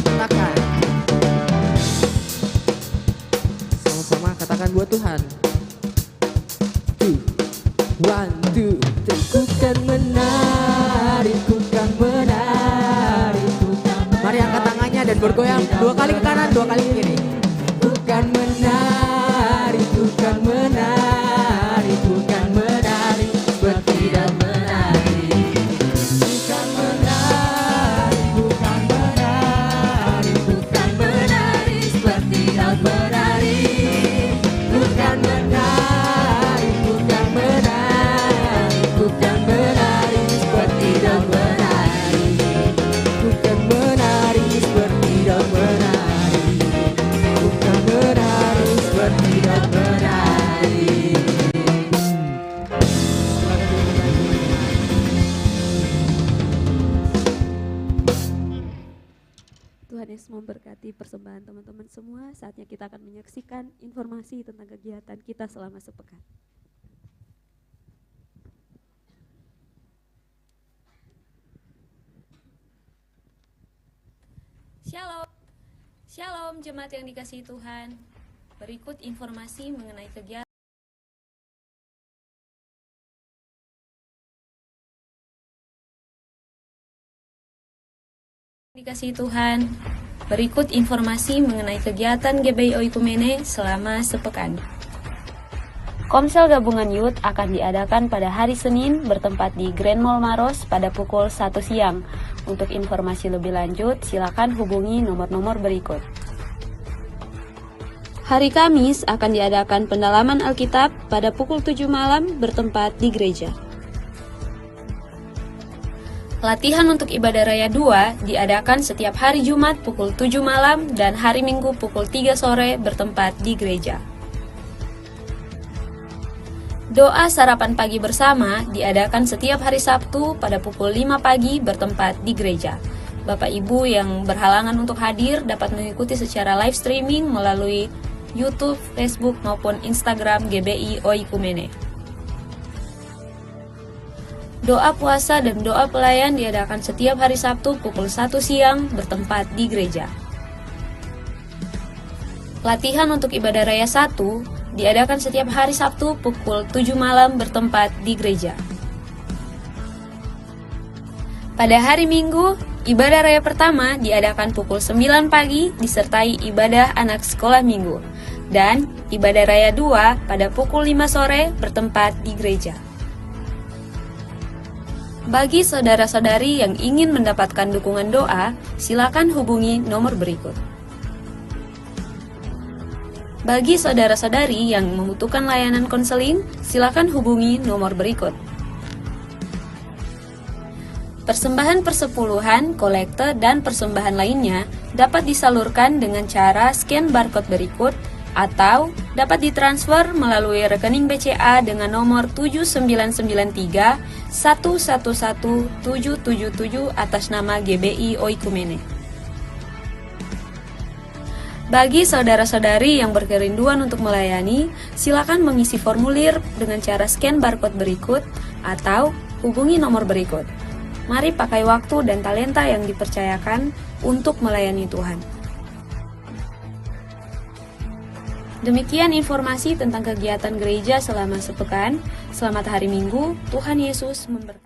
Silakan. Sama-sama katakan katakan buat Tuhan. 1, 2, 3. Ku kan menari, ku kan menari, ku kan menari. Mari angkat tangannya dan bergoyang 2 kali ke kanan, 2 kali ke kiri. Ku kan menari, ku kan menari, ku kan menari seperti dan menari. Ku kan menari, ku kan menari, ku kan menari seperti dan menari. Ku kan menari, ku kan menari, ku kan menari seperti dan menari. Ku kan menari seperti dan menari. Ku kan menari seperti dan menari. Tuhan Yesus memberkati persembahan teman-teman semua. Saatnya kita akan menyaksikan informasi tentang kegiatan kita selama sepekan. Shalom, Shalom jemaat yang dikasihi Tuhan. Berikut informasi mengenai kegiatan dikasihi Tuhan. Berikut informasi mengenai kegiatan GBI Oikumene selama sepekan. Komsel Gabungan Youth akan diadakan pada hari Senin bertempat di Grand Mall Maros pada pukul 1 siang. Untuk informasi lebih lanjut, silakan hubungi nomor-nomor berikut. Hari Kamis akan diadakan pendalaman Alkitab pada pukul 7 malam bertempat di gereja. Latihan untuk ibadah raya 2 diadakan setiap hari Jumat pukul 7 malam dan hari Minggu pukul 3 sore bertempat di gereja. Doa sarapan pagi bersama diadakan setiap hari Sabtu pada pukul 5 pagi bertempat di gereja. Bapak Ibu yang berhalangan untuk hadir dapat mengikuti secara live streaming melalui YouTube, Facebook maupun Instagram GBI Oikumene. Doa puasa dan doa pelayan diadakan setiap hari Sabtu pukul 1 siang bertempat di gereja. Latihan untuk ibadah raya 1 diadakan setiap hari Sabtu pukul 7 malam bertempat di gereja. Pada hari Minggu, ibadah raya pertama diadakan pukul 9 pagi disertai ibadah anak sekolah minggu. Dan ibadah raya 2 pada pukul 5 sore bertempat di gereja. Bagi saudara-saudari yang ingin mendapatkan dukungan doa, silakan hubungi nomor berikut. Bagi saudara-saudari yang membutuhkan layanan konseling, silakan hubungi nomor berikut. Persembahan persepuluhan, kolekte, dan persembahan lainnya dapat disalurkan dengan cara scan barcode berikut atau dapat ditransfer melalui rekening BCA dengan nomor 7993 111777 atas nama GBI Oikumene. Bagi saudara-saudari yang berkerinduan untuk melayani, silakan mengisi formulir dengan cara scan barcode berikut atau hubungi nomor berikut. Mari pakai waktu dan talenta yang dipercayakan untuk melayani Tuhan. Demikian informasi tentang kegiatan gereja selama sepekan. Selamat hari Minggu, Tuhan Yesus memberkati.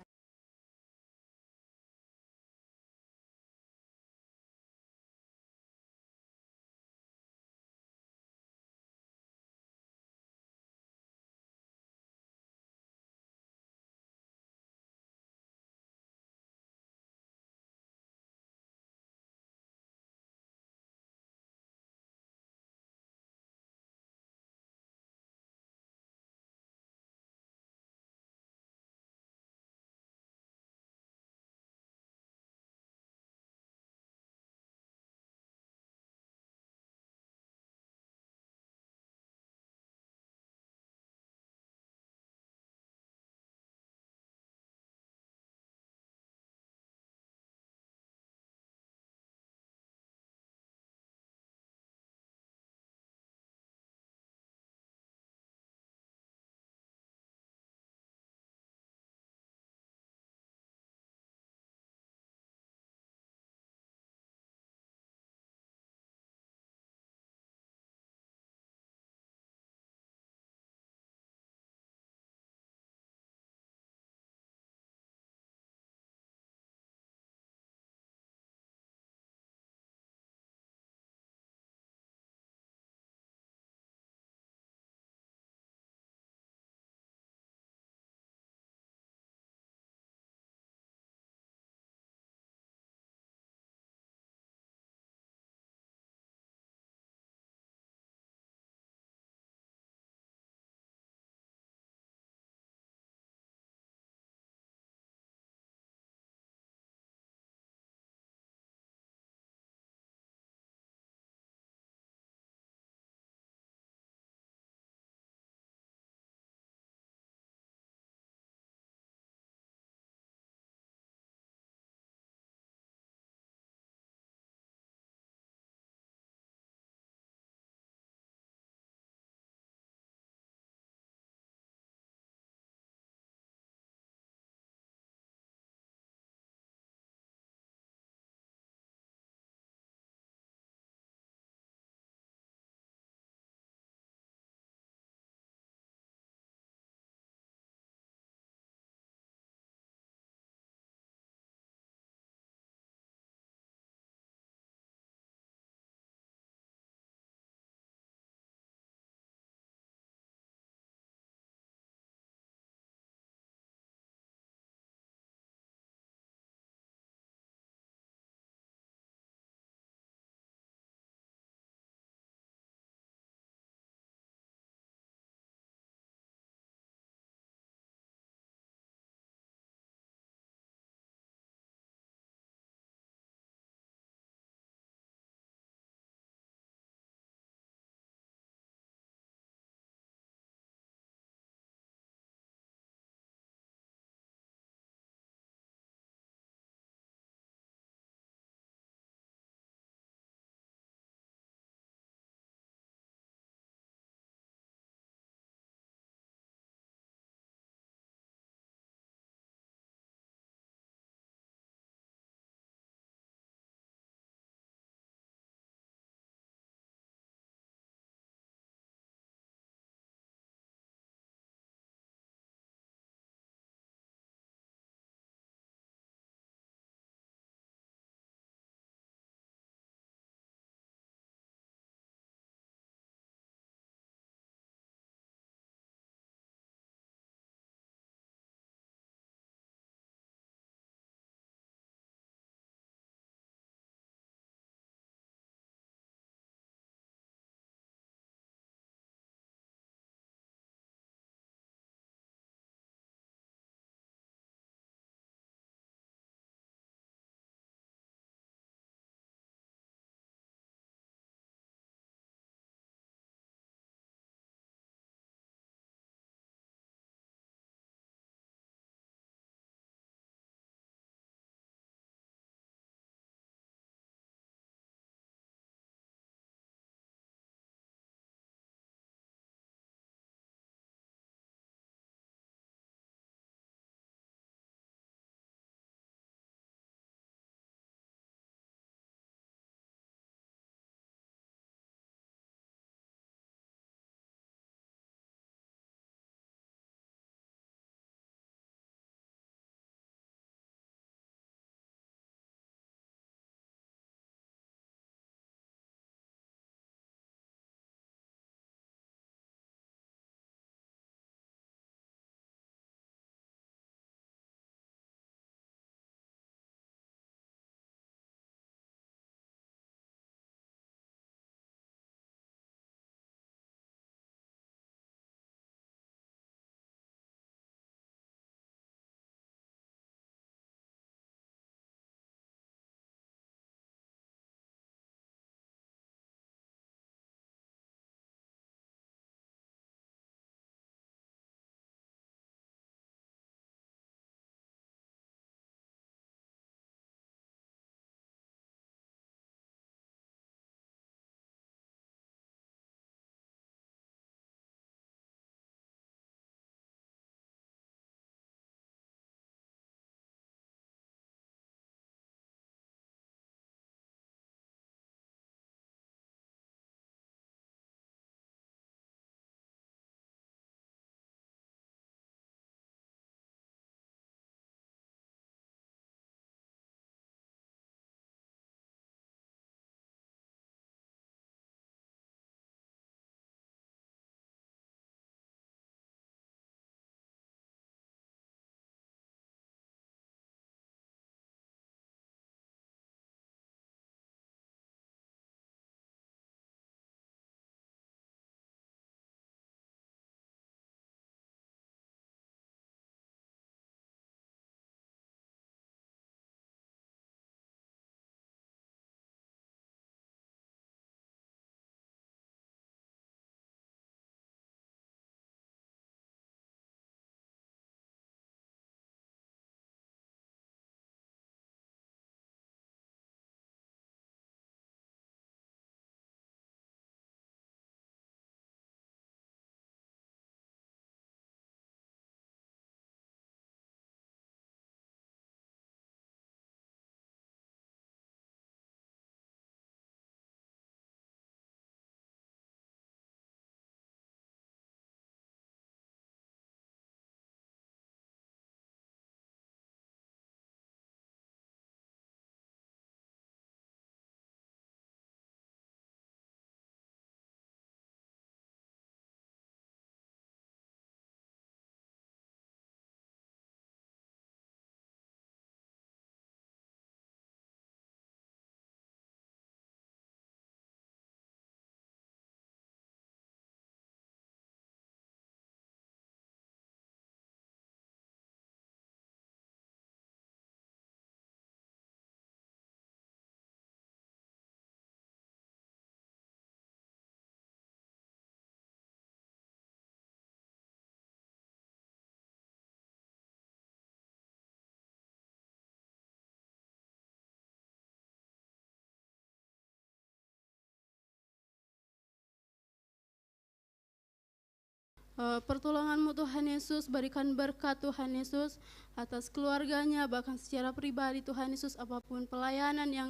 pertolongan-Mu Tuhan Yesus, berikan berkat Tuhan Yesus atas keluarganya, bahkan secara pribadi Tuhan Yesus, apapun pelayanan yang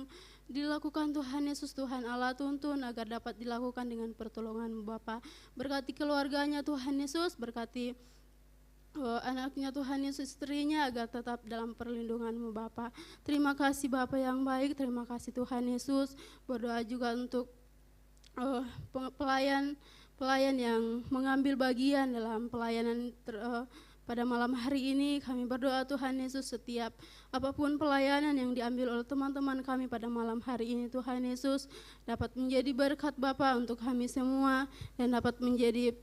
dilakukan Tuhan Yesus, Tuhan Allah tuntun agar dapat dilakukan dengan pertolongan-Mu Bapa. Berkati keluarganya Tuhan Yesus, berkati anaknya Tuhan Yesus, istrinya agar tetap dalam perlindungan-Mu Bapa. Terima kasih Bapa yang baik, terima kasih Tuhan Yesus. Berdoa juga untuk pelayan yang mengambil bagian dalam pelayanan pada malam hari ini. Kami berdoa Tuhan Yesus, setiap apapun pelayanan yang diambil oleh teman-teman kami pada malam hari ini, Tuhan Yesus dapat menjadi berkat Bapa untuk kami semua dan dapat menjadi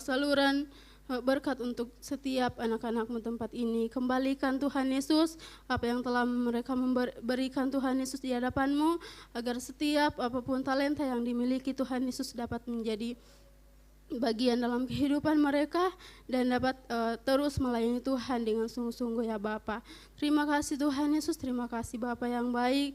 saluran berkat untuk setiap anak-anak-Mu tempat ini. Kembalikan Tuhan Yesus apa yang telah mereka berikan Tuhan Yesus di hadapan-Mu, agar setiap apapun talenta yang dimiliki Tuhan Yesus dapat menjadi bagian dalam kehidupan mereka dan dapat terus melayani Tuhan dengan sungguh-sungguh ya Bapa. Terima kasih Tuhan Yesus, terima kasih Bapa yang baik.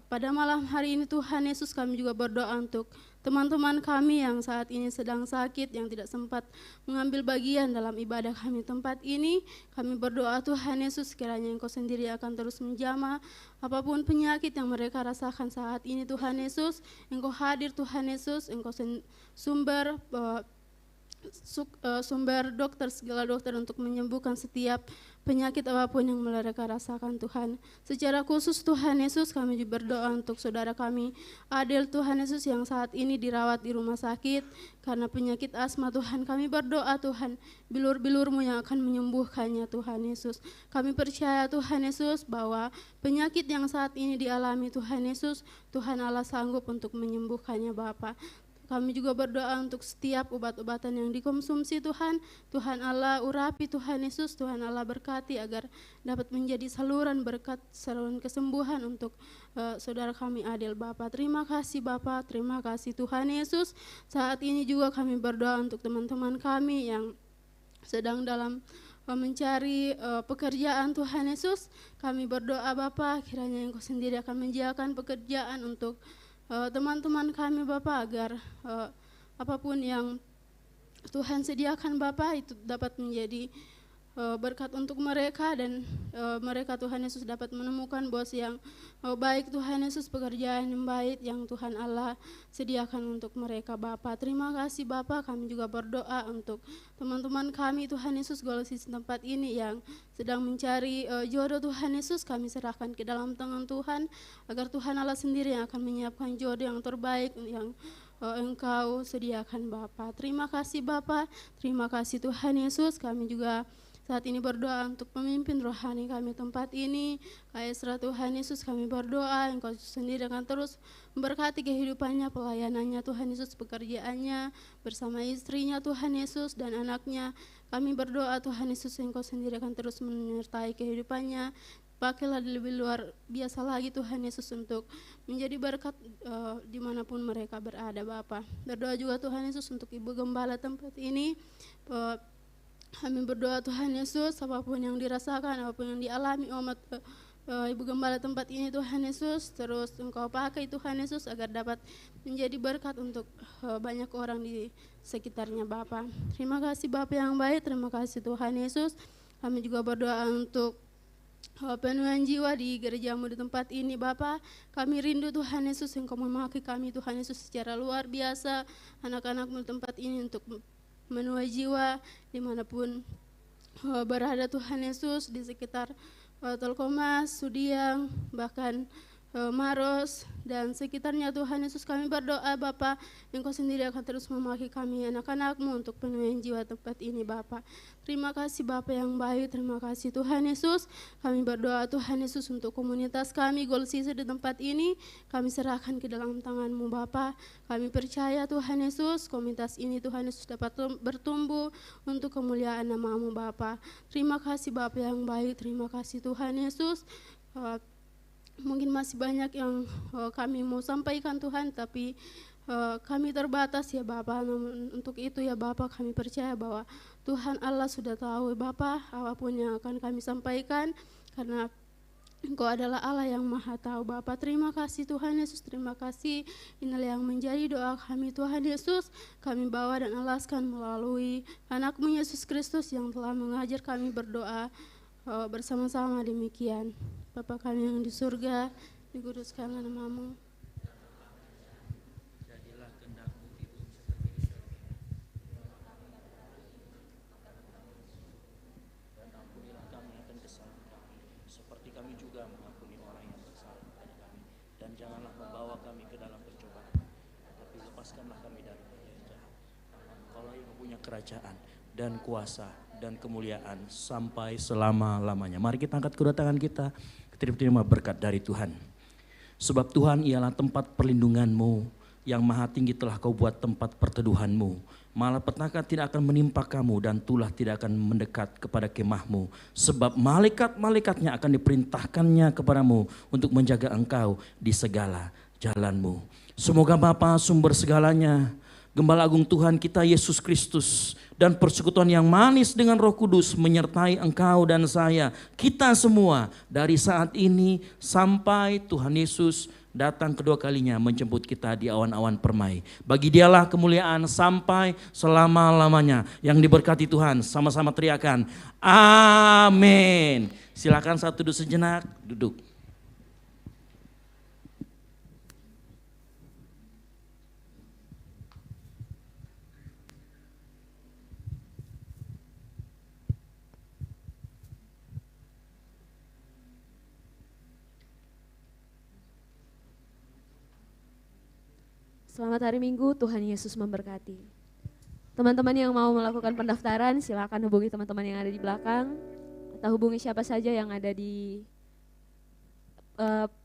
Pada malam hari ini Tuhan Yesus, kami juga berdoa untuk teman-teman kami yang saat ini sedang sakit, yang tidak sempat mengambil bagian dalam ibadah kami tempat ini. Kami berdoa Tuhan Yesus, kiranya Engkau sendiri akan terus menjamah apapun penyakit yang mereka rasakan saat ini Tuhan Yesus. Engkau hadir Tuhan Yesus, Engkau sumber dokter, segala dokter untuk menyembuhkan setiap penyakit apapun yang mereka rasakan Tuhan. Secara khusus Tuhan Yesus, kami juga berdoa untuk saudara kami Adel Tuhan Yesus yang saat ini dirawat di rumah sakit karena penyakit asma Tuhan. Kami berdoa Tuhan, bilur-bilur-Mu yang akan menyembuhkannya Tuhan Yesus. Kami percaya Tuhan Yesus bahwa penyakit yang saat ini dialami Tuhan Yesus, Tuhan Allah sanggup untuk menyembuhkannya Bapa. Kami juga berdoa untuk setiap obat-obatan yang dikonsumsi Tuhan. Tuhan Allah urapi Tuhan Yesus, Tuhan Allah berkati agar dapat menjadi saluran berkat, saluran kesembuhan untuk saudara kami Adel Bapa. Terima kasih Bapa, terima kasih Tuhan Yesus. Saat ini juga kami berdoa untuk teman-teman kami yang sedang dalam mencari pekerjaan Tuhan Yesus. Kami berdoa Bapa, kiranya Engkau sendiri akan menjaga pekerjaan untuk teman-teman kami Bapa, agar apapun yang Tuhan sediakan Bapa itu dapat menjadi berkat untuk mereka dan mereka Tuhan Yesus dapat menemukan bos yang baik Tuhan Yesus, pekerjaan yang baik yang Tuhan Allah sediakan untuk mereka Bapa. Terima kasih Bapa. Kami juga berdoa untuk teman-teman kami Tuhan Yesus Golosis tempat ini yang sedang mencari jodoh Tuhan Yesus. Kami serahkan ke dalam tangan Tuhan agar Tuhan Allah sendiri yang akan menyiapkan jodoh yang terbaik yang Engkau sediakan Bapa. Terima kasih Bapa, terima kasih Tuhan Yesus. Kami juga saat ini berdoa untuk pemimpin rohani kami tempat ini, Kak Esra Tuhan Yesus. Kami berdoa Engkau sendiri akan terus memberkati kehidupannya, pelayanannya Tuhan Yesus, pekerjaannya bersama istrinya Tuhan Yesus dan anaknya. Kami berdoa Tuhan Yesus, Engkau sendiri akan terus menyertai kehidupannya. Pakailah lebih luar biasa lagi Tuhan Yesus untuk menjadi berkat dimanapun mereka berada Bapa. Berdoa juga Tuhan Yesus untuk Ibu Gembala tempat ini. Kami berdoa Tuhan Yesus, apapun yang dirasakan, apapun yang dialami umat Ibu Gembala tempat ini Tuhan Yesus, terus Engkau pakai Tuhan Yesus agar dapat menjadi berkat untuk banyak orang di sekitarnya Bapa. Terima kasih Bapa yang baik, terima kasih Tuhan Yesus. Kami juga berdoa untuk penuhan jiwa di gereja-Mu di tempat ini Bapa. Kami rindu Tuhan Yesus, Engkau memakai kami Tuhan Yesus secara luar biasa, anak-anak-Mu di tempat ini untuk menuai jiwa dimanapun berada Tuhan Yesus, di sekitar Telkomas, Sudiang, bahkan Maros dan sekitarnya Tuhan Yesus. Kami berdoa Bapa, Engkau sendiri akan terus memakai kami anak-anak-Mu untuk penuhin jiwa tempat ini Bapa. Terima kasih Bapa yang baik, terima kasih Tuhan Yesus. Kami berdoa Tuhan Yesus untuk komunitas kami Golsisa di tempat ini. Kami serahkan ke dalam tangan-Mu Bapa. Kami percaya Tuhan Yesus, komunitas ini Tuhan Yesus dapat bertumbuh untuk kemuliaan nama-Mu Bapa. Terima kasih Bapa yang baik, terima kasih Tuhan Yesus. Mungkin masih banyak yang kami mau sampaikan Tuhan, tapi kami terbatas ya Bapa. Namun untuk itu ya Bapa, kami percaya bahwa Tuhan Allah sudah tahu Bapa apapun yang akan kami sampaikan, karena Engkau adalah Allah yang Maha Tahu. Bapa, terima kasih Tuhan Yesus, terima kasih. Inilah yang menjadi doa kami Tuhan Yesus. Kami bawa dan alaskan melalui anak-Mu Yesus Kristus yang telah mengajar kami berdoa bersama-sama demikian. Bapa kami yang di surga, dikuduskanlah nama-Mu. Janganlah membawa kami ke dalam pencobaan, tapi lepaskanlah kami dari jahat. Engkaulah yang punya kerajaan dan kuasa dan kemuliaan sampai selama-lamanya. Mari kita angkat kedua tangan kita, terima berkat dari Tuhan. Sebab Tuhan ialah tempat perlindunganmu, yang maha tinggi telah kau buat tempat perteduhanmu. Malapetaka tidak akan menimpa kamu dan tulah tidak akan mendekat kepada kemahmu. Sebab malaikat-malaikatnya akan diperintahkannya kepadamu untuk menjaga engkau di segala jalanmu. Semoga Bapa sumber segalanya, Gembala Agung Tuhan kita Yesus Kristus, dan persekutuan yang manis dengan Roh Kudus menyertai engkau dan saya, kita semua dari saat ini sampai Tuhan Yesus datang kedua kalinya menjemput kita di awan-awan permai. Bagi Dialah kemuliaan sampai selama-lamanya. Yang diberkati Tuhan, sama-sama teriakan amin. Silakan satu duduk sejenak, duduk. Selamat hari Minggu, Tuhan Yesus memberkati. Teman-teman yang mau melakukan pendaftaran, silakan hubungi teman-teman yang ada di belakang, atau hubungi siapa saja yang ada di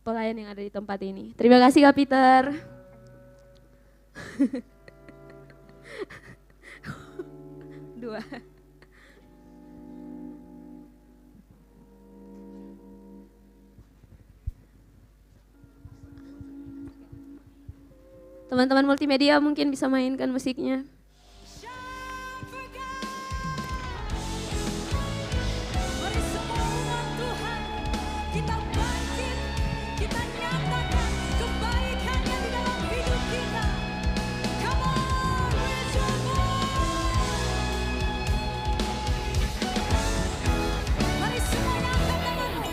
pelayan yang ada di tempat ini. Terima kasih Kak Peter. Dua. Teman-teman multimedia mungkin bisa mainkan musiknya. Mari semua umat Tuhan, kita bangkit, kita nyatakan kebaikannya di dalam hidup kita. Come on, raise your voice. Mari semuanya angkat tanganmu.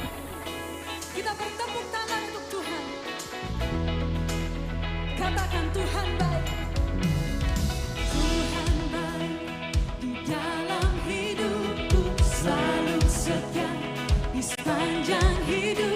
Kita bertepuk tangan untuk Tuhan. Katakan Tuhan baik. Tuhan baik di dalam hidupku, selalu setia di sepanjang hidup.